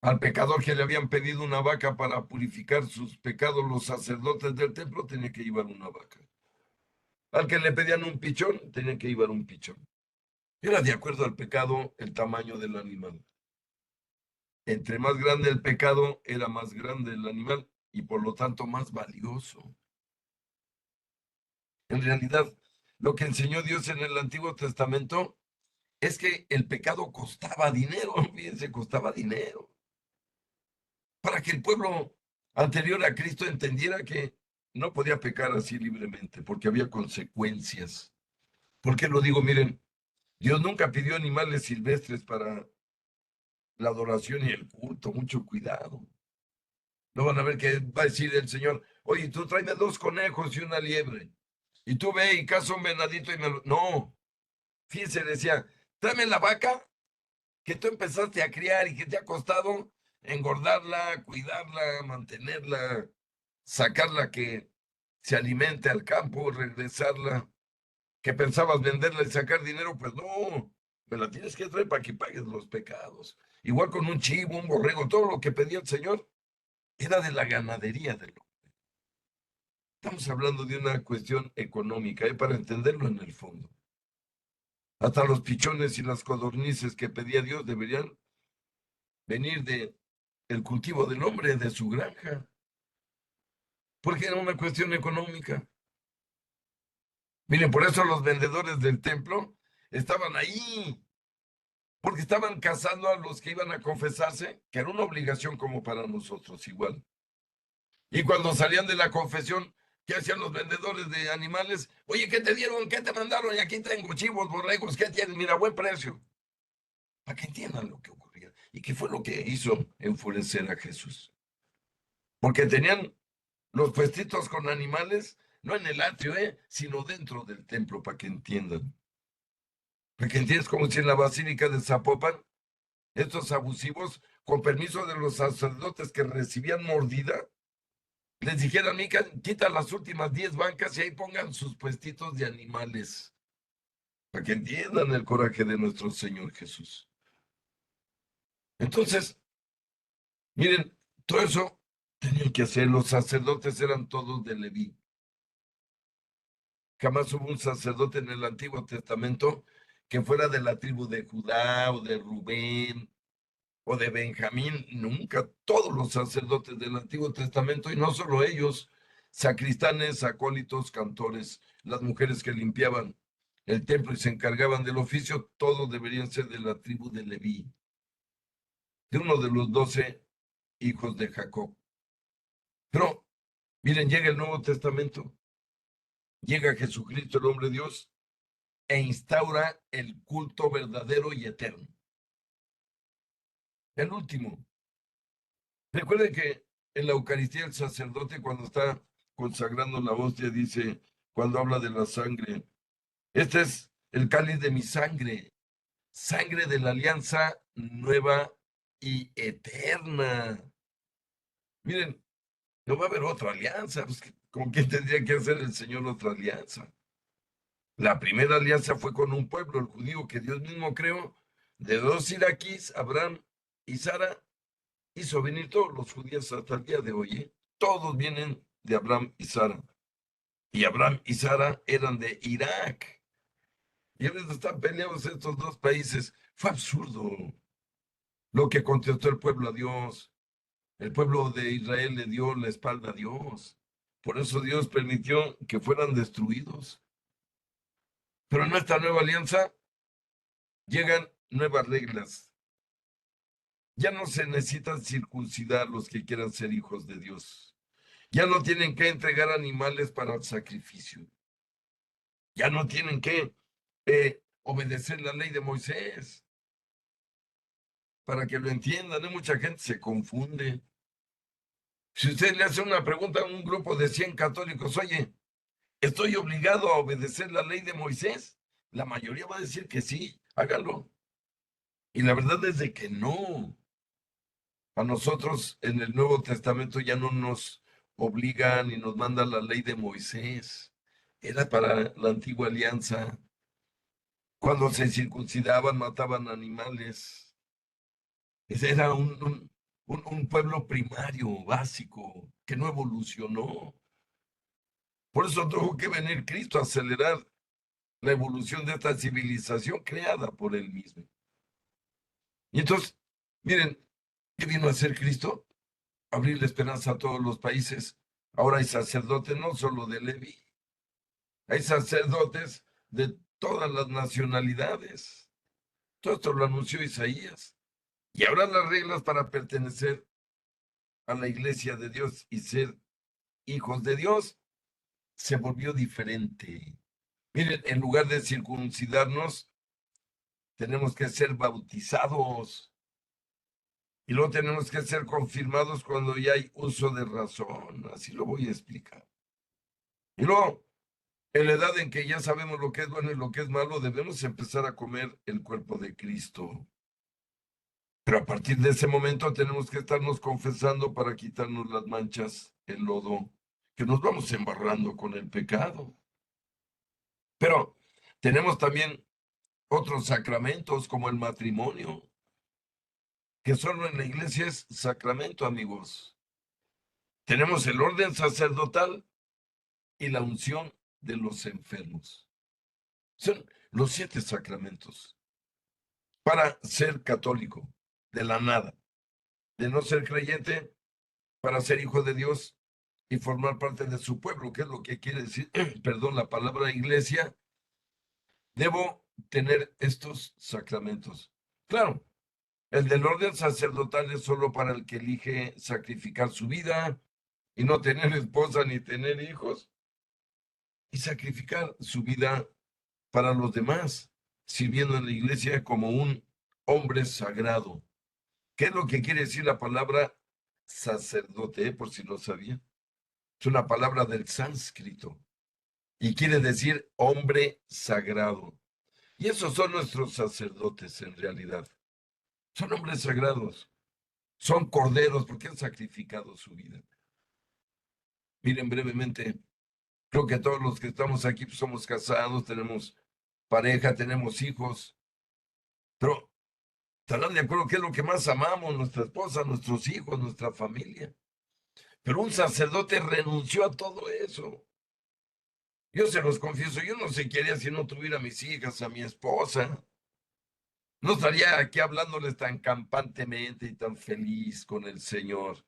S1: Al pecador que le habían pedido una vaca para purificar sus pecados, los sacerdotes del templo tenía que llevar una vaca. Al que le pedían un pichón, tenía que llevar un pichón. Era de acuerdo al pecado el tamaño del animal. Entre más grande el pecado, era más grande el animal y por lo tanto más valioso. En realidad, lo que enseñó Dios en el Antiguo Testamento es que el pecado costaba dinero, fíjense, costaba dinero. Para que el pueblo anterior a Cristo entendiera que no podía pecar así libremente, porque había consecuencias. ¿Por qué lo digo? Miren, Dios nunca pidió animales silvestres para la adoración y el culto, mucho cuidado. No van a ver que va a decir el Señor, oye, tú tráeme 2 conejos y una liebre. Y tú ve y caza un venadito y me lo... No, fíjense, decía, tráeme la vaca que tú empezaste a criar y que te ha costado engordarla, cuidarla, mantenerla, sacarla que se alimente al campo, regresarla, que pensabas venderla y sacar dinero, pues no, me la tienes que traer para que pagues los pecados. Igual con un chivo, un borrego, todo lo que pedía el Señor era de la ganadería del hombre. Estamos hablando de una cuestión económica, para entenderlo en el fondo. Hasta los pichones y las codornices que pedía Dios deberían venir de el cultivo del hombre, de su granja, porque era una cuestión económica. Miren, por eso los vendedores del templo estaban ahí, porque estaban cazando a los que iban a confesarse, que era una obligación como para nosotros igual. Y cuando salían de la confesión, ¿qué hacían los vendedores de animales? Oye, ¿qué te dieron? ¿Qué te mandaron? Y aquí tengo chivos, borregos, ¿qué tienes? Mira, buen precio. Para que entiendan lo que ocurría. ¿Y qué fue lo que hizo enfurecer a Jesús? Porque tenían los puestitos con animales, no en el atrio, sino dentro del templo, para que entiendan. Para que entiendas como si en la Basílica de Zapopan, estos abusivos, con permiso de los sacerdotes que recibían mordida, les dijeran, Mica, quita las últimas 10 bancas y ahí pongan sus puestitos de animales, para que entiendan el coraje de nuestro Señor Jesús. Entonces, miren, todo eso tenían que hacer, los sacerdotes eran todos de Leví. Jamás hubo un sacerdote en el Antiguo Testamento que fuera de la tribu de Judá o de Rubén o de Benjamín, nunca. Todos los sacerdotes del Antiguo Testamento, y no solo ellos, sacristanes, acólitos, cantores, las mujeres que limpiaban el templo y se encargaban del oficio, todos deberían ser de la tribu de Leví, de uno de los 12 hijos de Jacob. Pero, miren, llega el Nuevo Testamento, llega Jesucristo, el hombre de Dios, e instaura el culto verdadero y eterno. El último. Recuerden que en la Eucaristía el sacerdote cuando está consagrando la hostia dice, cuando habla de la sangre, este es el cáliz de mi sangre, sangre de la alianza nueva y eterna. Miren, no va a haber otra alianza, pues, ¿con quién tendría que hacer el Señor otra alianza? La primera alianza fue con un pueblo, el judío, que Dios mismo creó, de 2 iraquíes, Abraham y Sara, hizo venir todos los judíos hasta el día de hoy, ¿eh? Todos vienen de Abraham y Sara. Y Abraham y Sara eran de Irak. Y ahora están peleados estos dos países. Fue absurdo lo que contestó el pueblo a Dios. El pueblo de Israel le dio la espalda a Dios. Por eso Dios permitió que fueran destruidos. Pero en esta nueva alianza llegan nuevas reglas. Ya no se necesitan circuncidar los que quieran ser hijos de Dios. Ya no tienen que entregar animales para el sacrificio. Ya no tienen que obedecer la ley de Moisés. Para que lo entiendan, mucha gente se confunde. Si usted le hace una pregunta a un grupo de 100 católicos, oye, ¿estoy obligado a obedecer la ley de Moisés? La mayoría va a decir que sí, hágalo. Y la verdad es de que no. A nosotros en el Nuevo Testamento ya no nos obligan ni nos manda la ley de Moisés. Era para la antigua alianza. Cuando se circuncidaban, mataban animales. Ese era un pueblo primario, básico, que no evolucionó. Por eso tuvo que venir Cristo a acelerar la evolución de esta civilización creada por él mismo. Y entonces, miren, ¿qué vino a hacer Cristo? Abrir la esperanza a todos los países. Ahora hay sacerdotes no solo de Leví, hay sacerdotes de todas las nacionalidades. Todo esto lo anunció Isaías. Y ahora las reglas para pertenecer a la iglesia de Dios y ser hijos de Dios se volvió diferente. Miren, en lugar de circuncidarnos, tenemos que ser bautizados. Y luego tenemos que ser confirmados cuando ya hay uso de razón. Así lo voy a explicar. Y luego, en la edad en que ya sabemos lo que es bueno y lo que es malo, debemos empezar a comer el cuerpo de Cristo. Pero a partir de ese momento tenemos que estarnos confesando para quitarnos las manchas, el lodo, que nos vamos embarrando con el pecado. Pero tenemos también otros sacramentos como el matrimonio, que solo en la iglesia es sacramento, amigos. Tenemos el orden sacerdotal y la unción de los enfermos. Son los 7 sacramentos para ser católico, de la nada, de no ser creyente, para ser hijo de Dios y formar parte de su pueblo, que es lo que quiere decir, perdón, la palabra iglesia. Debo tener estos sacramentos. Claro, el del orden sacerdotal es solo para el que elige sacrificar su vida y no tener esposa ni tener hijos y sacrificar su vida para los demás, sirviendo en la iglesia como un hombre sagrado. ¿Qué es lo que quiere decir la palabra sacerdote? Por si no sabía. Es una palabra del sánscrito y quiere decir hombre sagrado. Y esos son nuestros sacerdotes en realidad. Son hombres sagrados, son corderos porque han sacrificado su vida. Miren brevemente, creo que todos los que estamos aquí pues, somos casados, tenemos pareja, tenemos hijos, pero estarán de acuerdo que es lo que más amamos, nuestra esposa, nuestros hijos, nuestra familia. Pero un sacerdote renunció a todo eso. Yo se los confieso, yo no sé qué haría si no tuviera a mis hijas, a mi esposa. No estaría aquí hablándoles tan campantemente y tan feliz con el Señor.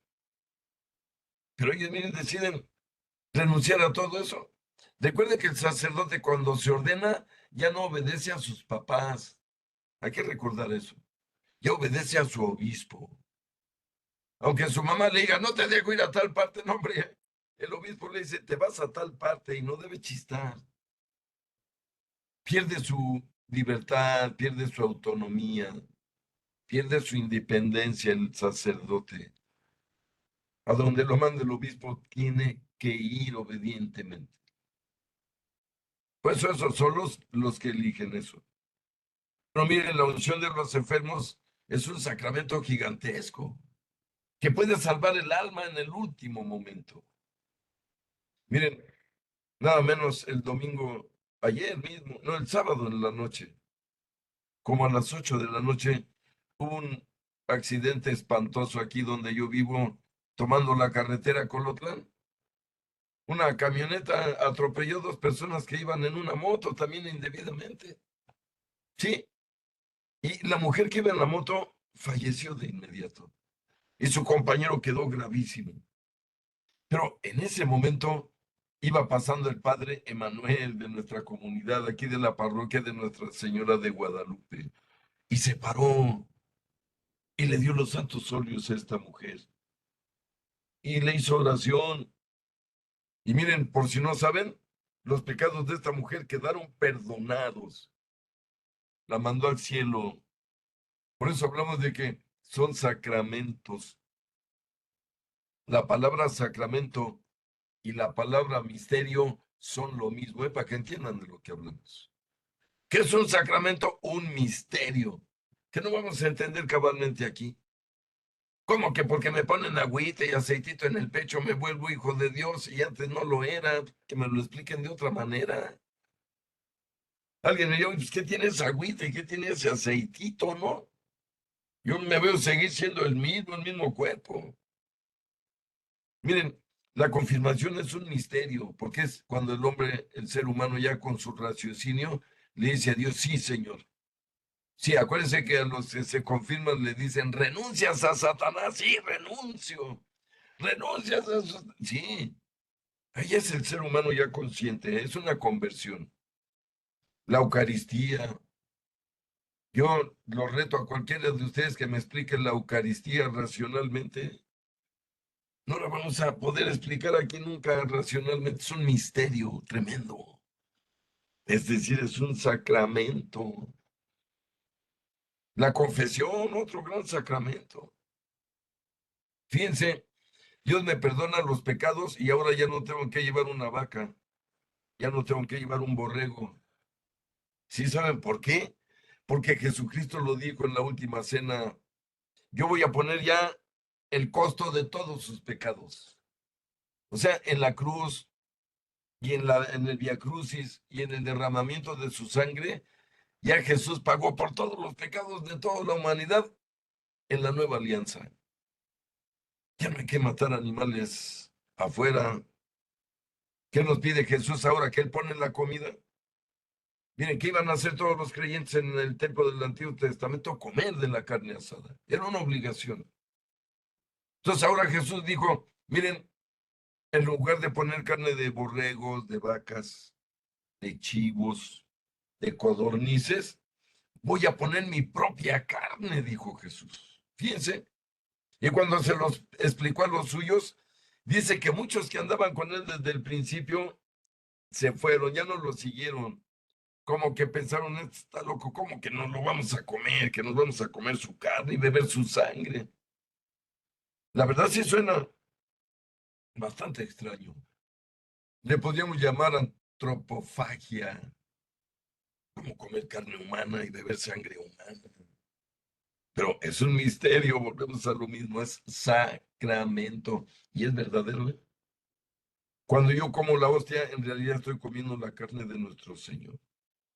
S1: Pero ellos, miren, deciden renunciar a todo eso. Recuerde que el sacerdote cuando se ordena ya no obedece a sus papás. Hay que recordar eso. Ya obedece a su obispo. Aunque su mamá le diga, no te dejo ir a tal parte, no, hombre. El obispo le dice, te vas a tal parte y no debe chistar. Pierde su libertad, pierde su autonomía, pierde su independencia el sacerdote. A donde lo mande el obispo tiene que ir obedientemente. Pues esos son los que eligen eso. Pero miren, la unción de los enfermos es un sacramento gigantesco que puede salvar el alma en el último momento. Miren, nada menos el domingo, ayer mismo, no, el sábado en la noche, como a las 8 de la noche, hubo un accidente espantoso aquí donde yo vivo, tomando la carretera Colotlán. Una camioneta atropelló dos personas que iban en una moto también indebidamente. Sí, y la mujer que iba en la moto falleció de inmediato y su compañero quedó gravísimo. Pero en ese momento iba pasando el padre Emanuel de nuestra comunidad, aquí de la parroquia de Nuestra Señora de Guadalupe, y se paró y le dio los santos óleos a esta mujer y le hizo oración. Y miren, por si no saben, los pecados de esta mujer quedaron perdonados. La mandó al cielo. Por eso hablamos de que son sacramentos. La palabra sacramento y la palabra misterio son lo mismo, para que entiendan de lo que hablamos. ¿Qué es un sacramento? Un misterio, que no vamos a entender cabalmente aquí. ¿Cómo que porque me ponen agüita y aceitito en el pecho me vuelvo hijo de Dios y antes no lo era? Que me lo expliquen de otra manera. Alguien me dijo, pues, ¿qué tiene esa agüita y qué tiene ese aceitito, no? Yo me veo seguir siendo el mismo cuerpo. Miren, la confirmación es un misterio, porque es cuando el hombre, el ser humano ya con su raciocinio, le dice a Dios, sí, Señor. Sí, acuérdense que a los que se confirman le dicen, renuncias a Satanás, sí, renuncio. Renuncias a su... Sí, ahí es el ser humano ya consciente, es una conversión. La Eucaristía. Yo lo reto a cualquiera de ustedes que me explique la Eucaristía racionalmente. No la vamos a poder explicar aquí nunca racionalmente. Es un misterio tremendo. Es decir, es un sacramento. La confesión, otro gran sacramento. Fíjense, Dios me perdona los pecados y ahora ya no tengo que llevar una vaca, ya no tengo que llevar un borrego. ¿Sí saben por qué? Porque Jesucristo lo dijo en la última cena. Yo voy a poner ya el costo de todos sus pecados. O sea, en la cruz y en el Via Crucis y en el derramamiento de su sangre, ya Jesús pagó por todos los pecados de toda la humanidad en la nueva alianza. Ya no hay que matar animales afuera. ¿Qué nos pide Jesús ahora que Él pone la comida? Miren, ¿qué iban a hacer todos los creyentes en el templo del Antiguo Testamento? Comer de la carne asada. Era una obligación. Entonces ahora Jesús dijo, miren, en lugar de poner carne de borregos, de vacas, de chivos, de codornices, voy a poner mi propia carne, dijo Jesús. Fíjense. Y cuando se los explicó a los suyos, dice que muchos que andaban con él desde el principio se fueron, ya no lo siguieron. Como que pensaron, este está loco, ¿cómo que nos lo vamos a comer? Que nos vamos a comer su carne y beber su sangre. La verdad sí suena bastante extraño. Le podríamos llamar antropofagia, como comer carne humana y beber sangre humana. Pero es un misterio, volvemos a lo mismo, es sacramento y es verdadero, ¿eh? Cuando yo como la hostia, en realidad estoy comiendo la carne de nuestro Señor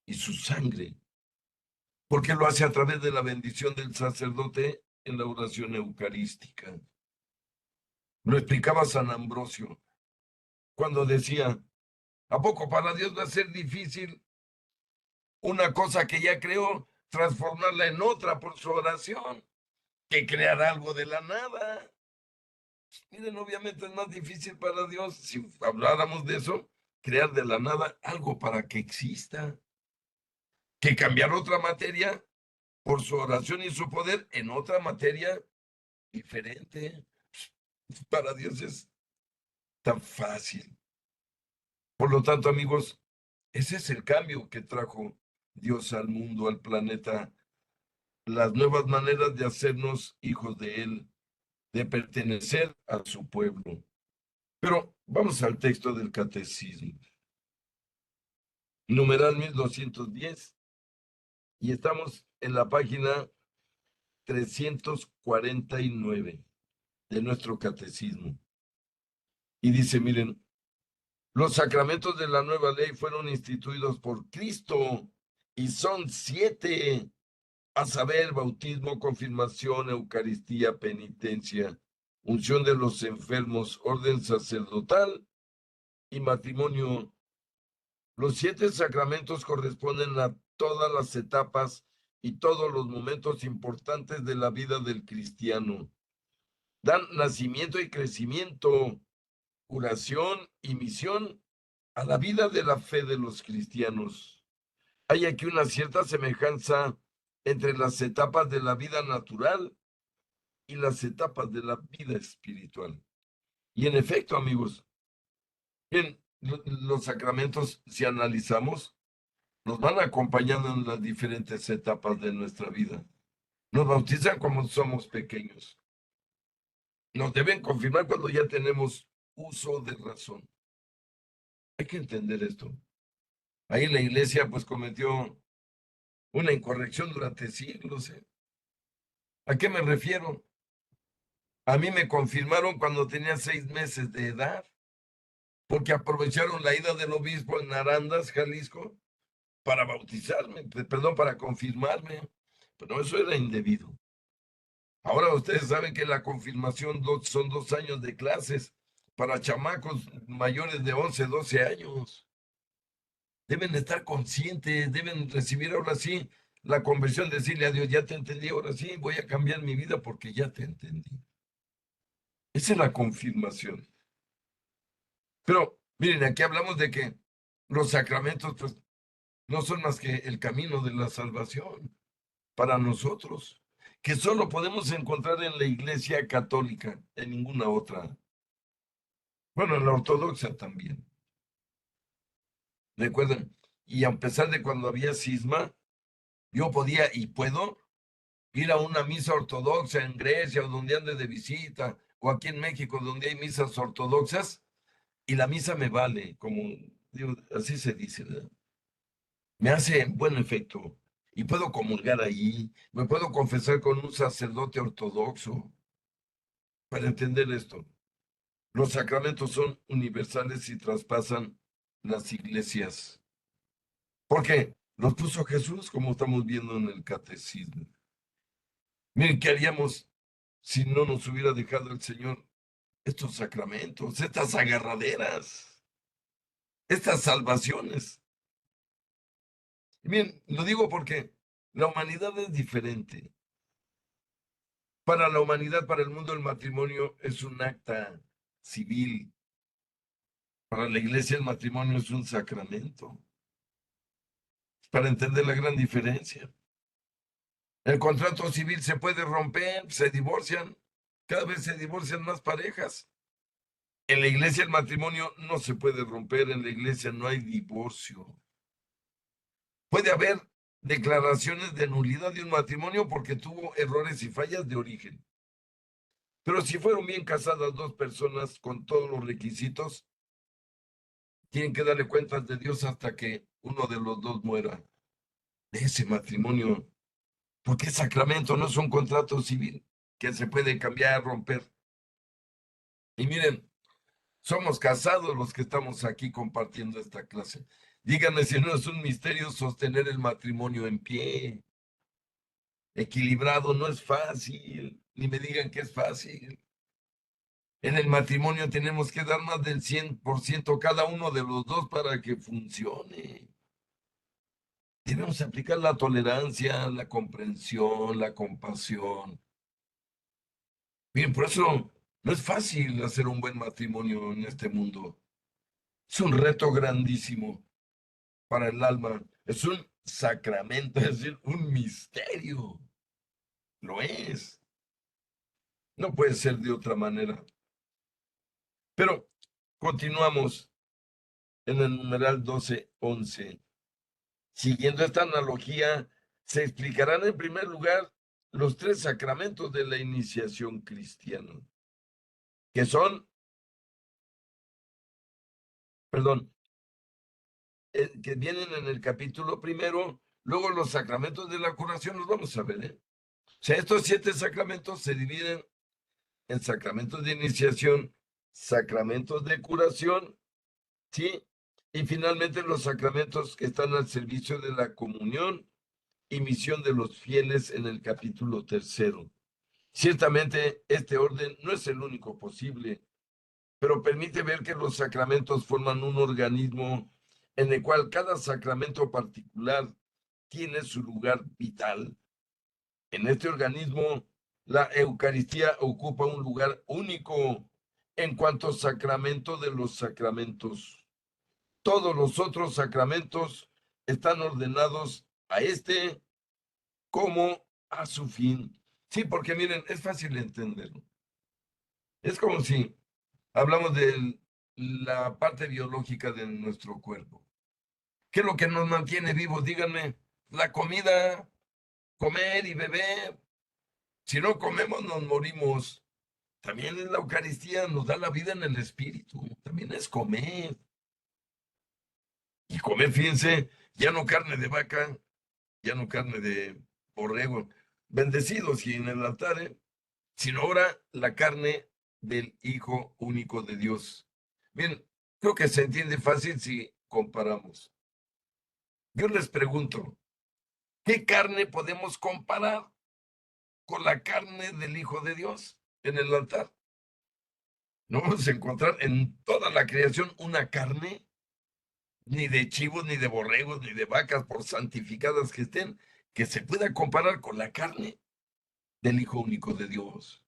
S1: y su sangre, porque lo hace a través de la bendición del sacerdote en la oración eucarística. Lo explicaba San Ambrosio cuando decía, ¿a poco para Dios va a ser difícil una cosa que ya creó, transformarla en otra por su oración, que crear algo de la nada? Miren, obviamente es más difícil para Dios, si habláramos de eso, crear de la nada algo para que exista, que cambiar otra materia por su oración y su poder en otra materia diferente. Para Dios es tan fácil. Por lo tanto, amigos, ese es el cambio que trajo Dios al mundo, al planeta, las nuevas maneras de hacernos hijos de Él, de pertenecer a su pueblo. Pero vamos al texto del catecismo. Numeral 1210 y estamos en la página 349 de nuestro catecismo. Y dice, miren, los sacramentos de la nueva ley fueron instituidos por Cristo y son 7. a saber, bautismo, confirmación, Eucaristía, penitencia, unción de los enfermos, orden sacerdotal y matrimonio. Los 7 sacramentos corresponden a todas las etapas y todos los momentos importantes de la vida del cristiano. Dan nacimiento y crecimiento, curación y misión a la vida de la fe de los cristianos. Hay aquí una cierta semejanza entre las etapas de la vida natural y las etapas de la vida espiritual. Y en efecto, amigos, bien, los sacramentos, si analizamos, nos van acompañando en las diferentes etapas de nuestra vida. Nos bautizan cuando somos pequeños. Nos deben confirmar cuando ya tenemos uso de razón. Hay que entender esto. Ahí la iglesia pues cometió una incorrección durante siglos. ¿A qué me refiero? A mí me confirmaron cuando tenía 6 meses de edad, porque aprovecharon la ida del obispo en Arandas, Jalisco, para bautizarme, perdón, para confirmarme. Pero eso era indebido. Ahora ustedes saben que la confirmación son 2 años de clases para chamacos mayores de 11, 12 años. Deben estar conscientes, deben recibir ahora sí la conversión, decirle a Dios, ya te entendí, ahora sí voy a cambiar mi vida porque ya te entendí. Esa es la confirmación. Pero miren, aquí hablamos de que los sacramentos pues, no son más que el camino de la salvación para nosotros, que solo podemos encontrar en la Iglesia Católica, en ninguna otra. Bueno, en la Ortodoxa también. Recuerden, y a pesar de cuando había cisma, yo podía y puedo ir a una misa ortodoxa en Grecia o donde ande de visita, o aquí en México donde hay misas ortodoxas, y la misa me vale, como digo, así se dice, ¿verdad? Me hace buen efecto y puedo comulgar ahí, me puedo confesar con un sacerdote ortodoxo para entender esto. Los sacramentos son universales y traspasan las iglesias. Porque los puso Jesús, como estamos viendo en el catecismo. Miren, ¿qué haríamos si no nos hubiera dejado el Señor estos sacramentos, estas agarraderas, estas salvaciones? Y bien, lo digo porque la humanidad es diferente. Para la humanidad, para el mundo, el matrimonio es un acta civil. Para la iglesia, el matrimonio es un sacramento. Para entender la gran diferencia. El contrato civil se puede romper, se divorcian. Cada vez se divorcian más parejas. En la iglesia, el matrimonio no se puede romper. En la iglesia no hay divorcio. Puede haber declaraciones de nulidad de un matrimonio porque tuvo errores y fallas de origen. Pero si fueron bien casadas 2 personas con todos los requisitos, tienen que darle cuentas de Dios hasta que uno de los dos muera de ese matrimonio, porque es sacramento, no es un contrato civil que se puede cambiar, romper. Y miren, somos casados los que estamos aquí compartiendo esta clase. Díganme si no es un misterio sostener el matrimonio en pie, equilibrado, no es fácil, ni me digan que es fácil. En el matrimonio tenemos que dar más del 100% cada uno de los dos para que funcione. Debemos aplicar la tolerancia, la comprensión, la compasión. Bien, por eso no es fácil hacer un buen matrimonio en este mundo. Es un reto grandísimo para el alma. Es un sacramento, es decir, un misterio. Lo es. No puede ser de otra manera. Pero continuamos en el numeral 12:11. Siguiendo esta analogía, se explicarán en primer lugar los 3 sacramentos de la iniciación cristiana, que son, perdón, que vienen en el capítulo primero, luego los sacramentos de la curación, los vamos a ver, ¿eh? O sea, estos 7 sacramentos se dividen en sacramentos de iniciación, sacramentos de curación, ¿sí? Y finalmente los sacramentos que están al servicio de la comunión y misión de los fieles en el capítulo 3. Ciertamente, este orden no es el único posible, pero permite ver que los sacramentos forman un organismo en el cual cada sacramento particular tiene su lugar vital. En este organismo, la Eucaristía ocupa un lugar único en cuanto sacramento de los sacramentos. Todos los otros sacramentos están ordenados a este como a su fin. Sí, porque miren, es fácil entenderlo. Es como si hablamos de la parte biológica de nuestro cuerpo. ¿Qué es lo que nos mantiene vivos? Díganme, la comida, comer y beber. Si no comemos, nos morimos. También en la Eucaristía nos da la vida en el Espíritu. También es comer. Y comer, fíjense, ya no carne de vaca, ya no carne de borrego, bendecidos y en el altar, sino ahora la carne del Hijo único de Dios. Bien, creo que se entiende fácil si comparamos. Yo les pregunto, ¿qué carne podemos comparar con la carne del Hijo de Dios en el altar? No vamos a encontrar en toda la creación una carne, ni de chivos, ni de borregos, ni de vacas, por santificadas que estén, que se pueda comparar con la carne del Hijo único de Dios.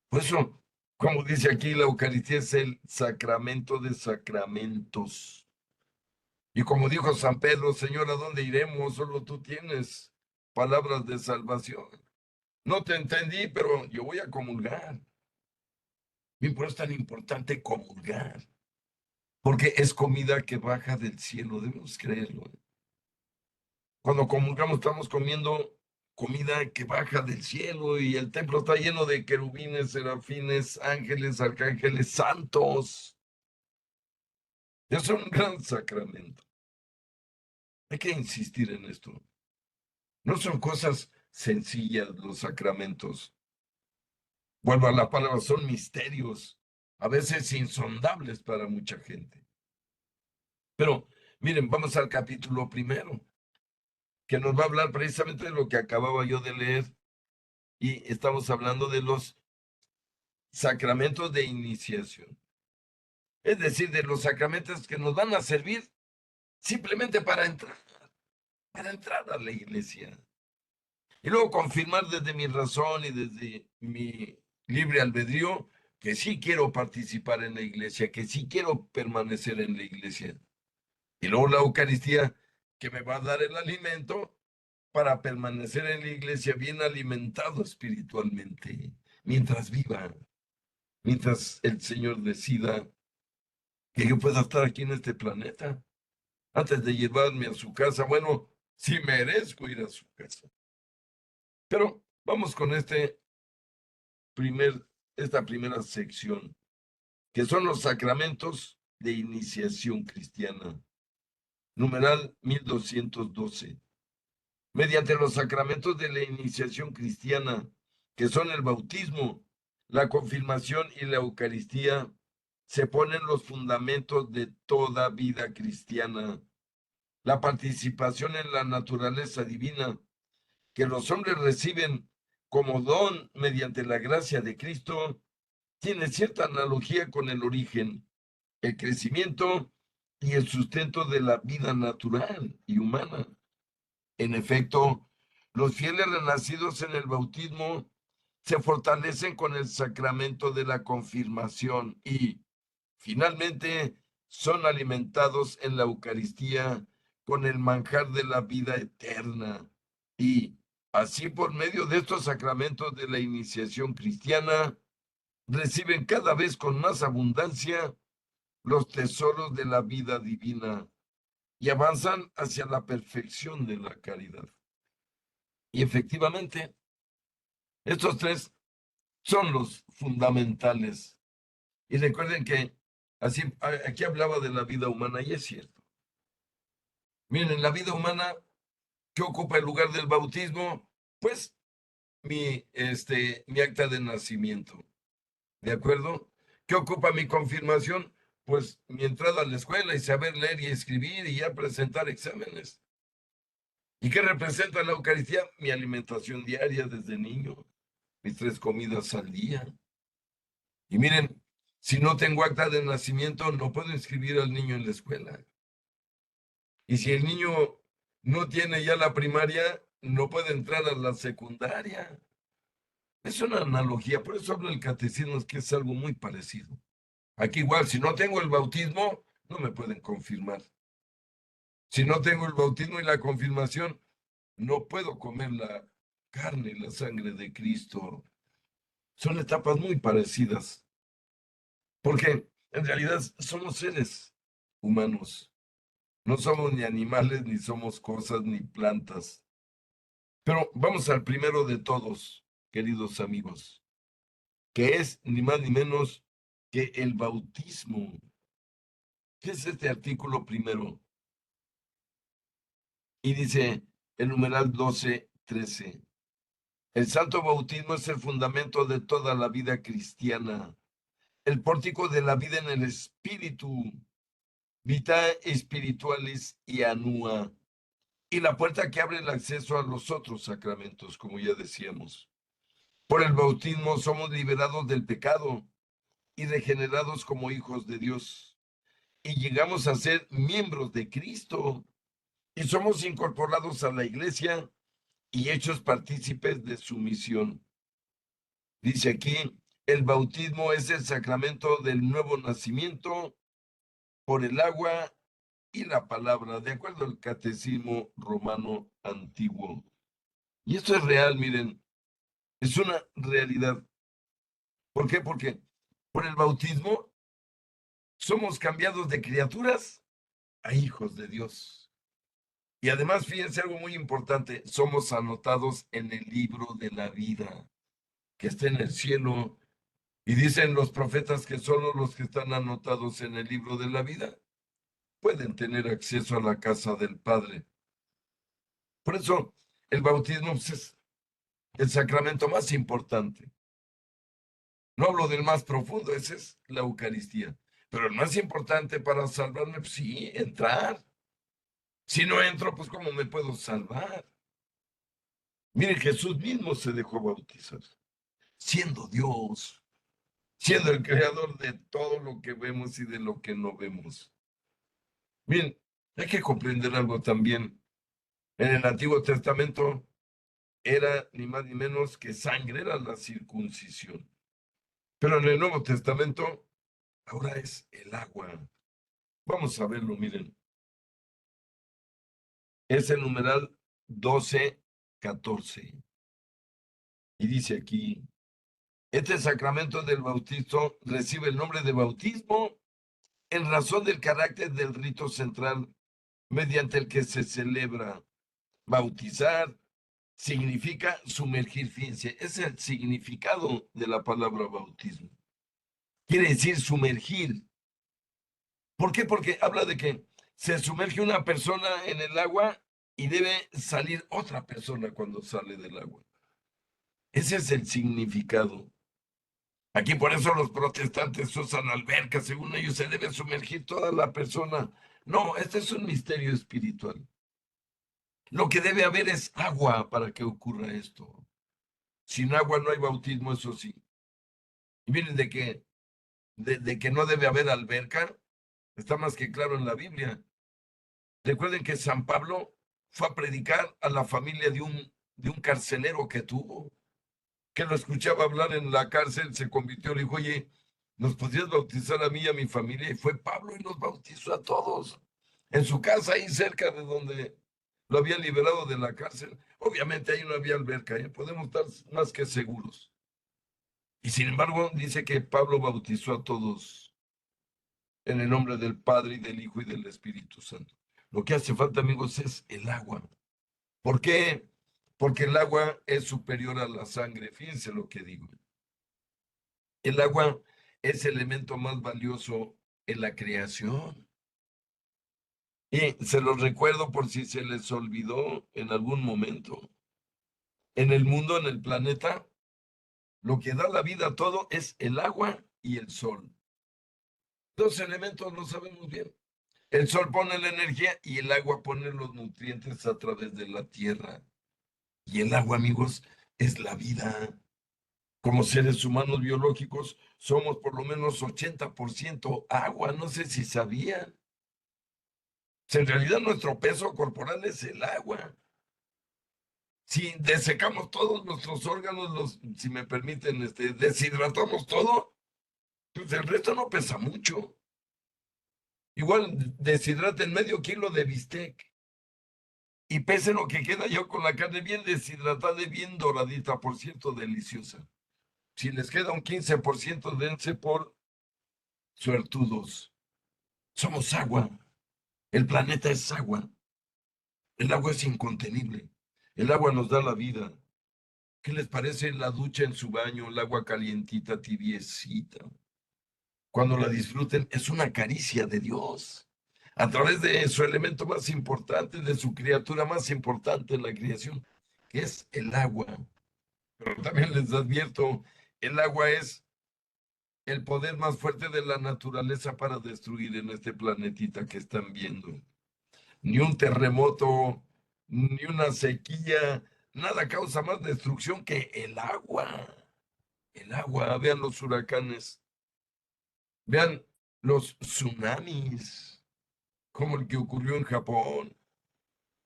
S1: Por eso, como dice aquí, la Eucaristía es el sacramento de sacramentos. Y como dijo San Pedro, Señor, ¿a dónde iremos? Solo tú tienes palabras de salvación. No te entendí, pero yo voy a comulgar. Bien, por eso es tan importante comulgar, porque es comida que baja del cielo, debemos creerlo. Cuando comulgamos estamos comiendo comida que baja del cielo y el templo está lleno de querubines, serafines, ángeles, arcángeles, santos. Es un gran sacramento. Hay que insistir en esto. No son cosas sencillas los sacramentos. Vuelvo a la palabra, son misterios, a veces insondables para mucha gente. Pero miren, vamos al capítulo 1, que nos va a hablar precisamente de lo que acababa yo de leer, y estamos hablando de los sacramentos de iniciación. Es decir, de los sacramentos que nos van a servir simplemente para entrar a la iglesia. Y luego confirmar desde mi razón y desde mi libre albedrío que sí quiero participar en la iglesia, que sí quiero permanecer en la iglesia. Y luego la Eucaristía, que me va a dar el alimento para permanecer en la iglesia bien alimentado espiritualmente, mientras viva, mientras el Señor decida que yo pueda estar aquí en este planeta, antes de llevarme a su casa. Bueno, sí merezco ir a su casa. Pero vamos con esta primera sección, que son los sacramentos de iniciación cristiana. Numeral 1212. Mediante los sacramentos de la iniciación cristiana, que son el bautismo, la confirmación y la Eucaristía, se ponen los fundamentos de toda vida cristiana. La participación en la naturaleza divina, que los hombres reciben como don mediante la gracia de Cristo, tiene cierta analogía con el origen, el crecimiento y el sustento de la vida natural y humana. En efecto, los fieles renacidos en el bautismo se fortalecen con el sacramento de la confirmación y, finalmente, son alimentados en la Eucaristía con el manjar de la vida eterna. Y, así, por medio de estos sacramentos de la iniciación cristiana, reciben cada vez con más abundancia los tesoros de la vida divina y avanzan hacia la perfección de la caridad. Y efectivamente, estos tres son los fundamentales. Y recuerden que así aquí hablaba de la vida humana y es cierto. Miren, la vida humana, ¿qué ocupa el lugar del bautismo? Pues mi acta de nacimiento. ¿De acuerdo? ¿Qué ocupa mi confirmación? Pues mi entrada a la escuela y saber leer y escribir y ya presentar exámenes. ¿Y qué representa la Eucaristía? Mi alimentación diaria desde niño, mis 3 comidas al día. Y miren, si no tengo acta de nacimiento, no puedo inscribir al niño en la escuela. Y si el niño no tiene ya la primaria, no puede entrar a la secundaria. Es una analogía, por eso habla el catecismo, es que es algo muy parecido. Aquí igual, si no tengo el bautismo, no me pueden confirmar. Si no tengo el bautismo y la confirmación, no puedo comer la carne y la sangre de Cristo. Son etapas muy parecidas, porque en realidad somos seres humanos. No somos ni animales, ni somos cosas, ni plantas. Pero vamos al primero de todos, queridos amigos, que es ni más ni menos que el bautismo. ¿Qué es este artículo primero? Y dice el numeral 12:13. El santo bautismo es el fundamento de toda la vida cristiana, el pórtico de la vida en el espíritu, vita spiritualis y anua, y la puerta que abre el acceso a los otros sacramentos, como ya decíamos. Por el bautismo somos liberados del pecado y regenerados como hijos de Dios, y llegamos a ser miembros de Cristo, y somos incorporados a la iglesia y hechos partícipes de su misión. Dice aquí, el bautismo es el sacramento del nuevo nacimiento por el agua y la palabra, de acuerdo al catecismo romano antiguo. Y esto es real, miren, es una realidad. ¿Por qué? Porque por el bautismo somos cambiados de criaturas a hijos de Dios. Y además, fíjense algo muy importante, somos anotados en el libro de la vida, que está en el cielo. Y dicen los profetas que solo los que están anotados en el libro de la vida pueden tener acceso a la casa del Padre. Por eso, el bautismo pues, es el sacramento más importante. No hablo del más profundo, ese es la Eucaristía. Pero el más importante para salvarme, pues sí, entrar. Si no entro, pues ¿cómo me puedo salvar? Miren, Jesús mismo se dejó bautizar, siendo Dios, siendo el creador de todo lo que vemos y de lo que no vemos. Miren, hay que comprender algo también. En el Antiguo Testamento era ni más ni menos que sangre, era la circuncisión. Pero en el Nuevo Testamento ahora es el agua. Vamos a verlo, miren. Es el numeral 12:14. Y dice aquí, este sacramento del bautismo recibe el nombre de bautismo en razón del carácter del rito central mediante el que se celebra. Bautizar significa sumergir, fíjense, es el significado de la palabra bautismo. Quiere decir sumergir. ¿Por qué? Porque habla de que se sumerge una persona en el agua y debe salir otra persona cuando sale del agua. Ese es el significado. Aquí por eso los protestantes usan albercas, según ellos se debe sumergir toda la persona. No, este es un misterio espiritual. Lo que debe haber es agua para que ocurra esto. Sin agua no hay bautismo, eso sí. Y miren, de que no debe haber alberca, está más que claro en la Biblia. Recuerden que San Pablo fue a predicar a la familia de un carcelero que tuvo, que lo escuchaba hablar en la cárcel, se convirtió, le dijo, oye, ¿nos podrías bautizar a mí y a mi familia? Y fue Pablo y nos bautizó a todos, en su casa, ahí cerca de donde lo habían liberado de la cárcel. Obviamente ahí no había alberca, ¿eh? Podemos estar más que seguros. Y sin embargo, dice que Pablo bautizó a todos en el nombre del Padre y del Hijo y del Espíritu Santo. Lo que hace falta, amigos, es el agua. ¿Por qué? Porque el agua es superior a la sangre. Fíjense lo que digo. El agua es el elemento más valioso en la creación. Y se los recuerdo por si se les olvidó en algún momento. En el mundo, en el planeta, lo que da la vida a todo es el agua y el sol. Dos elementos lo sabemos bien. El sol pone la energía y el agua pone los nutrientes a través de la tierra. Y el agua, amigos, es la vida. Como seres humanos biológicos, somos por lo menos 80% agua. No sé si sabían. En realidad, nuestro peso corporal es el agua. Si desecamos todos nuestros órganos, si me permiten, deshidratamos todo, pues el resto no pesa mucho. Igual deshidraten medio kilo de bistec y pese lo que queda yo con la carne bien deshidratada y bien doradita, por cierto, deliciosa. Si les queda un 15%, dense por suertudos. Somos agua. El planeta es agua. El agua es incontenible. El agua nos da la vida. ¿Qué les parece la ducha en su baño, el agua calientita, tibiecita? Cuando la disfruten, es una caricia de Dios. A través de su elemento más importante, de su criatura más importante en la creación, que es el agua. Pero también les advierto, el agua es el poder más fuerte de la naturaleza para destruir en este planetita que están viendo. Ni un terremoto, ni una sequía, nada causa más destrucción que el agua. El agua, vean los huracanes, vean los tsunamis, como el que ocurrió en Japón.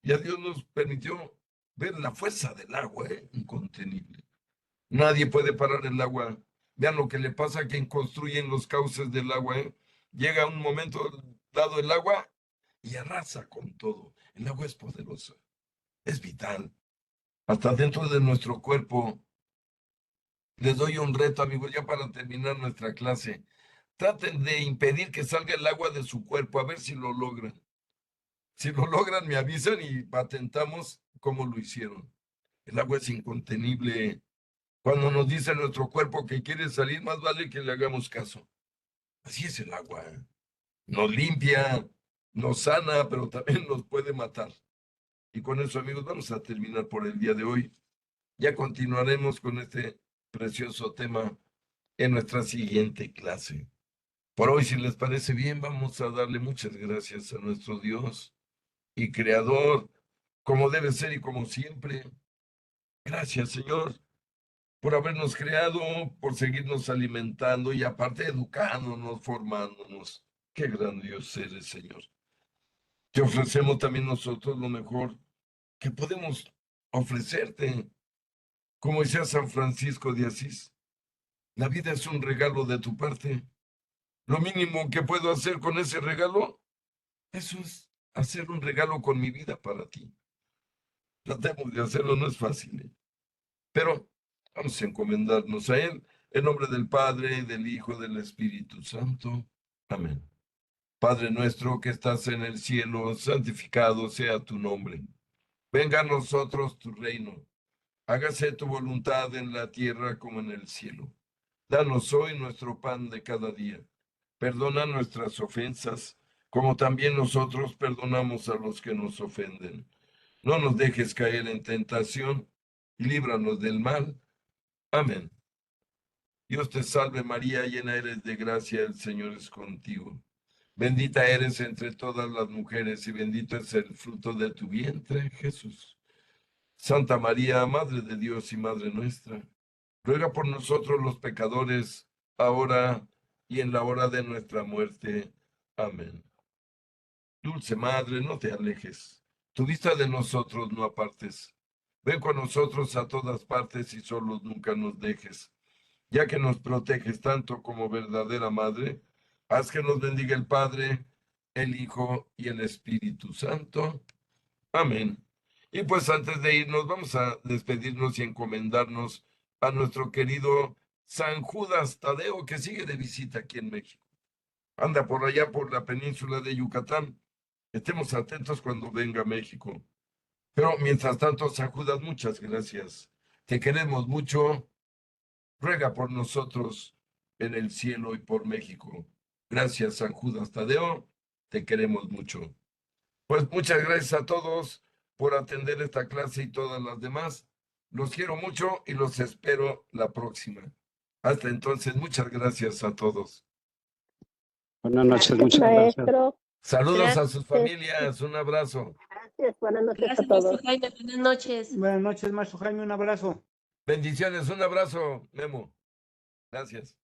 S1: Y a Dios nos permitió ver la fuerza del agua, incontenible. Nadie puede parar el agua. Vean lo que le pasa a quien construye en los cauces del agua, ¿eh? Llega un momento dado el agua y arrasa con todo. El agua es poderosa, es vital. Hasta dentro de nuestro cuerpo. Les doy un reto, amigos, ya para terminar nuestra clase. Traten de impedir que salga el agua de su cuerpo, a ver si lo logran. Si lo logran, me avisan y patentamos cómo lo hicieron. El agua es incontenible. Cuando nos dice nuestro cuerpo que quiere salir, más vale que le hagamos caso. Así es el agua. Nos limpia, nos sana, pero también nos puede matar. Y con eso, amigos, vamos a terminar por el día de hoy. Ya continuaremos con este precioso tema en nuestra siguiente clase. Por hoy, si les parece bien, vamos a darle muchas gracias a nuestro Dios y Creador, como debe ser y como siempre. Gracias, Señor, por habernos creado, por seguirnos alimentando y aparte educándonos, formándonos. Qué gran Dios eres, Señor. Te ofrecemos también nosotros lo mejor que podemos ofrecerte, como decía San Francisco de Asís. La vida es un regalo de tu parte. Lo mínimo que puedo hacer con ese regalo, eso es hacer un regalo con mi vida para ti. Tratemos de hacerlo, no es fácil, ¿eh? Pero vamos a encomendarnos a Él, en nombre del Padre, del Hijo, del Espíritu Santo. Amén. Padre nuestro que estás en el cielo, santificado sea tu nombre. Venga a nosotros tu reino. Hágase tu voluntad en la tierra como en el cielo. Danos hoy nuestro pan de cada día. Perdona nuestras ofensas, como también nosotros perdonamos a los que nos ofenden. No nos dejes caer en tentación y líbranos del mal. Amén. Dios te salve María, llena eres de gracia, el Señor es contigo. Bendita eres entre todas las mujeres y bendito es el fruto de tu vientre, Jesús. Santa María, Madre de Dios y Madre nuestra, ruega por nosotros los pecadores, ahora y en la hora de nuestra muerte. Amén. Dulce Madre, no te alejes, tu vista de nosotros no apartes. Ven con nosotros a todas partes y solos nunca nos dejes. Ya que nos proteges tanto como verdadera Madre, haz que nos bendiga el Padre, el Hijo y el Espíritu Santo. Amén. Y pues antes de irnos, vamos a despedirnos y encomendarnos a nuestro querido San Judas Tadeo, que sigue de visita aquí en México. Anda por allá por la península de Yucatán. Estemos atentos cuando venga a México. Pero mientras tanto, San Judas, muchas gracias. Te queremos mucho. Ruega por nosotros en el cielo y por México. Gracias, San Judas Tadeo. Te queremos mucho. Pues muchas gracias a todos por atender esta clase y todas las demás. Los quiero mucho y los espero la próxima. Hasta entonces, muchas gracias a todos.
S2: Buenas noches,
S3: Gracias,
S2: muchas gracias.
S3: maestro.
S1: Saludos a sus
S2: Gracias.
S1: familias, un abrazo.
S2: Gracias, buenas noches
S3: Gracias,
S2: a todos.
S3: maestro Jaime. Buenas noches.
S4: Buenas noches, maestro Jaime, un abrazo.
S1: Bendiciones, un abrazo, Memo. Gracias.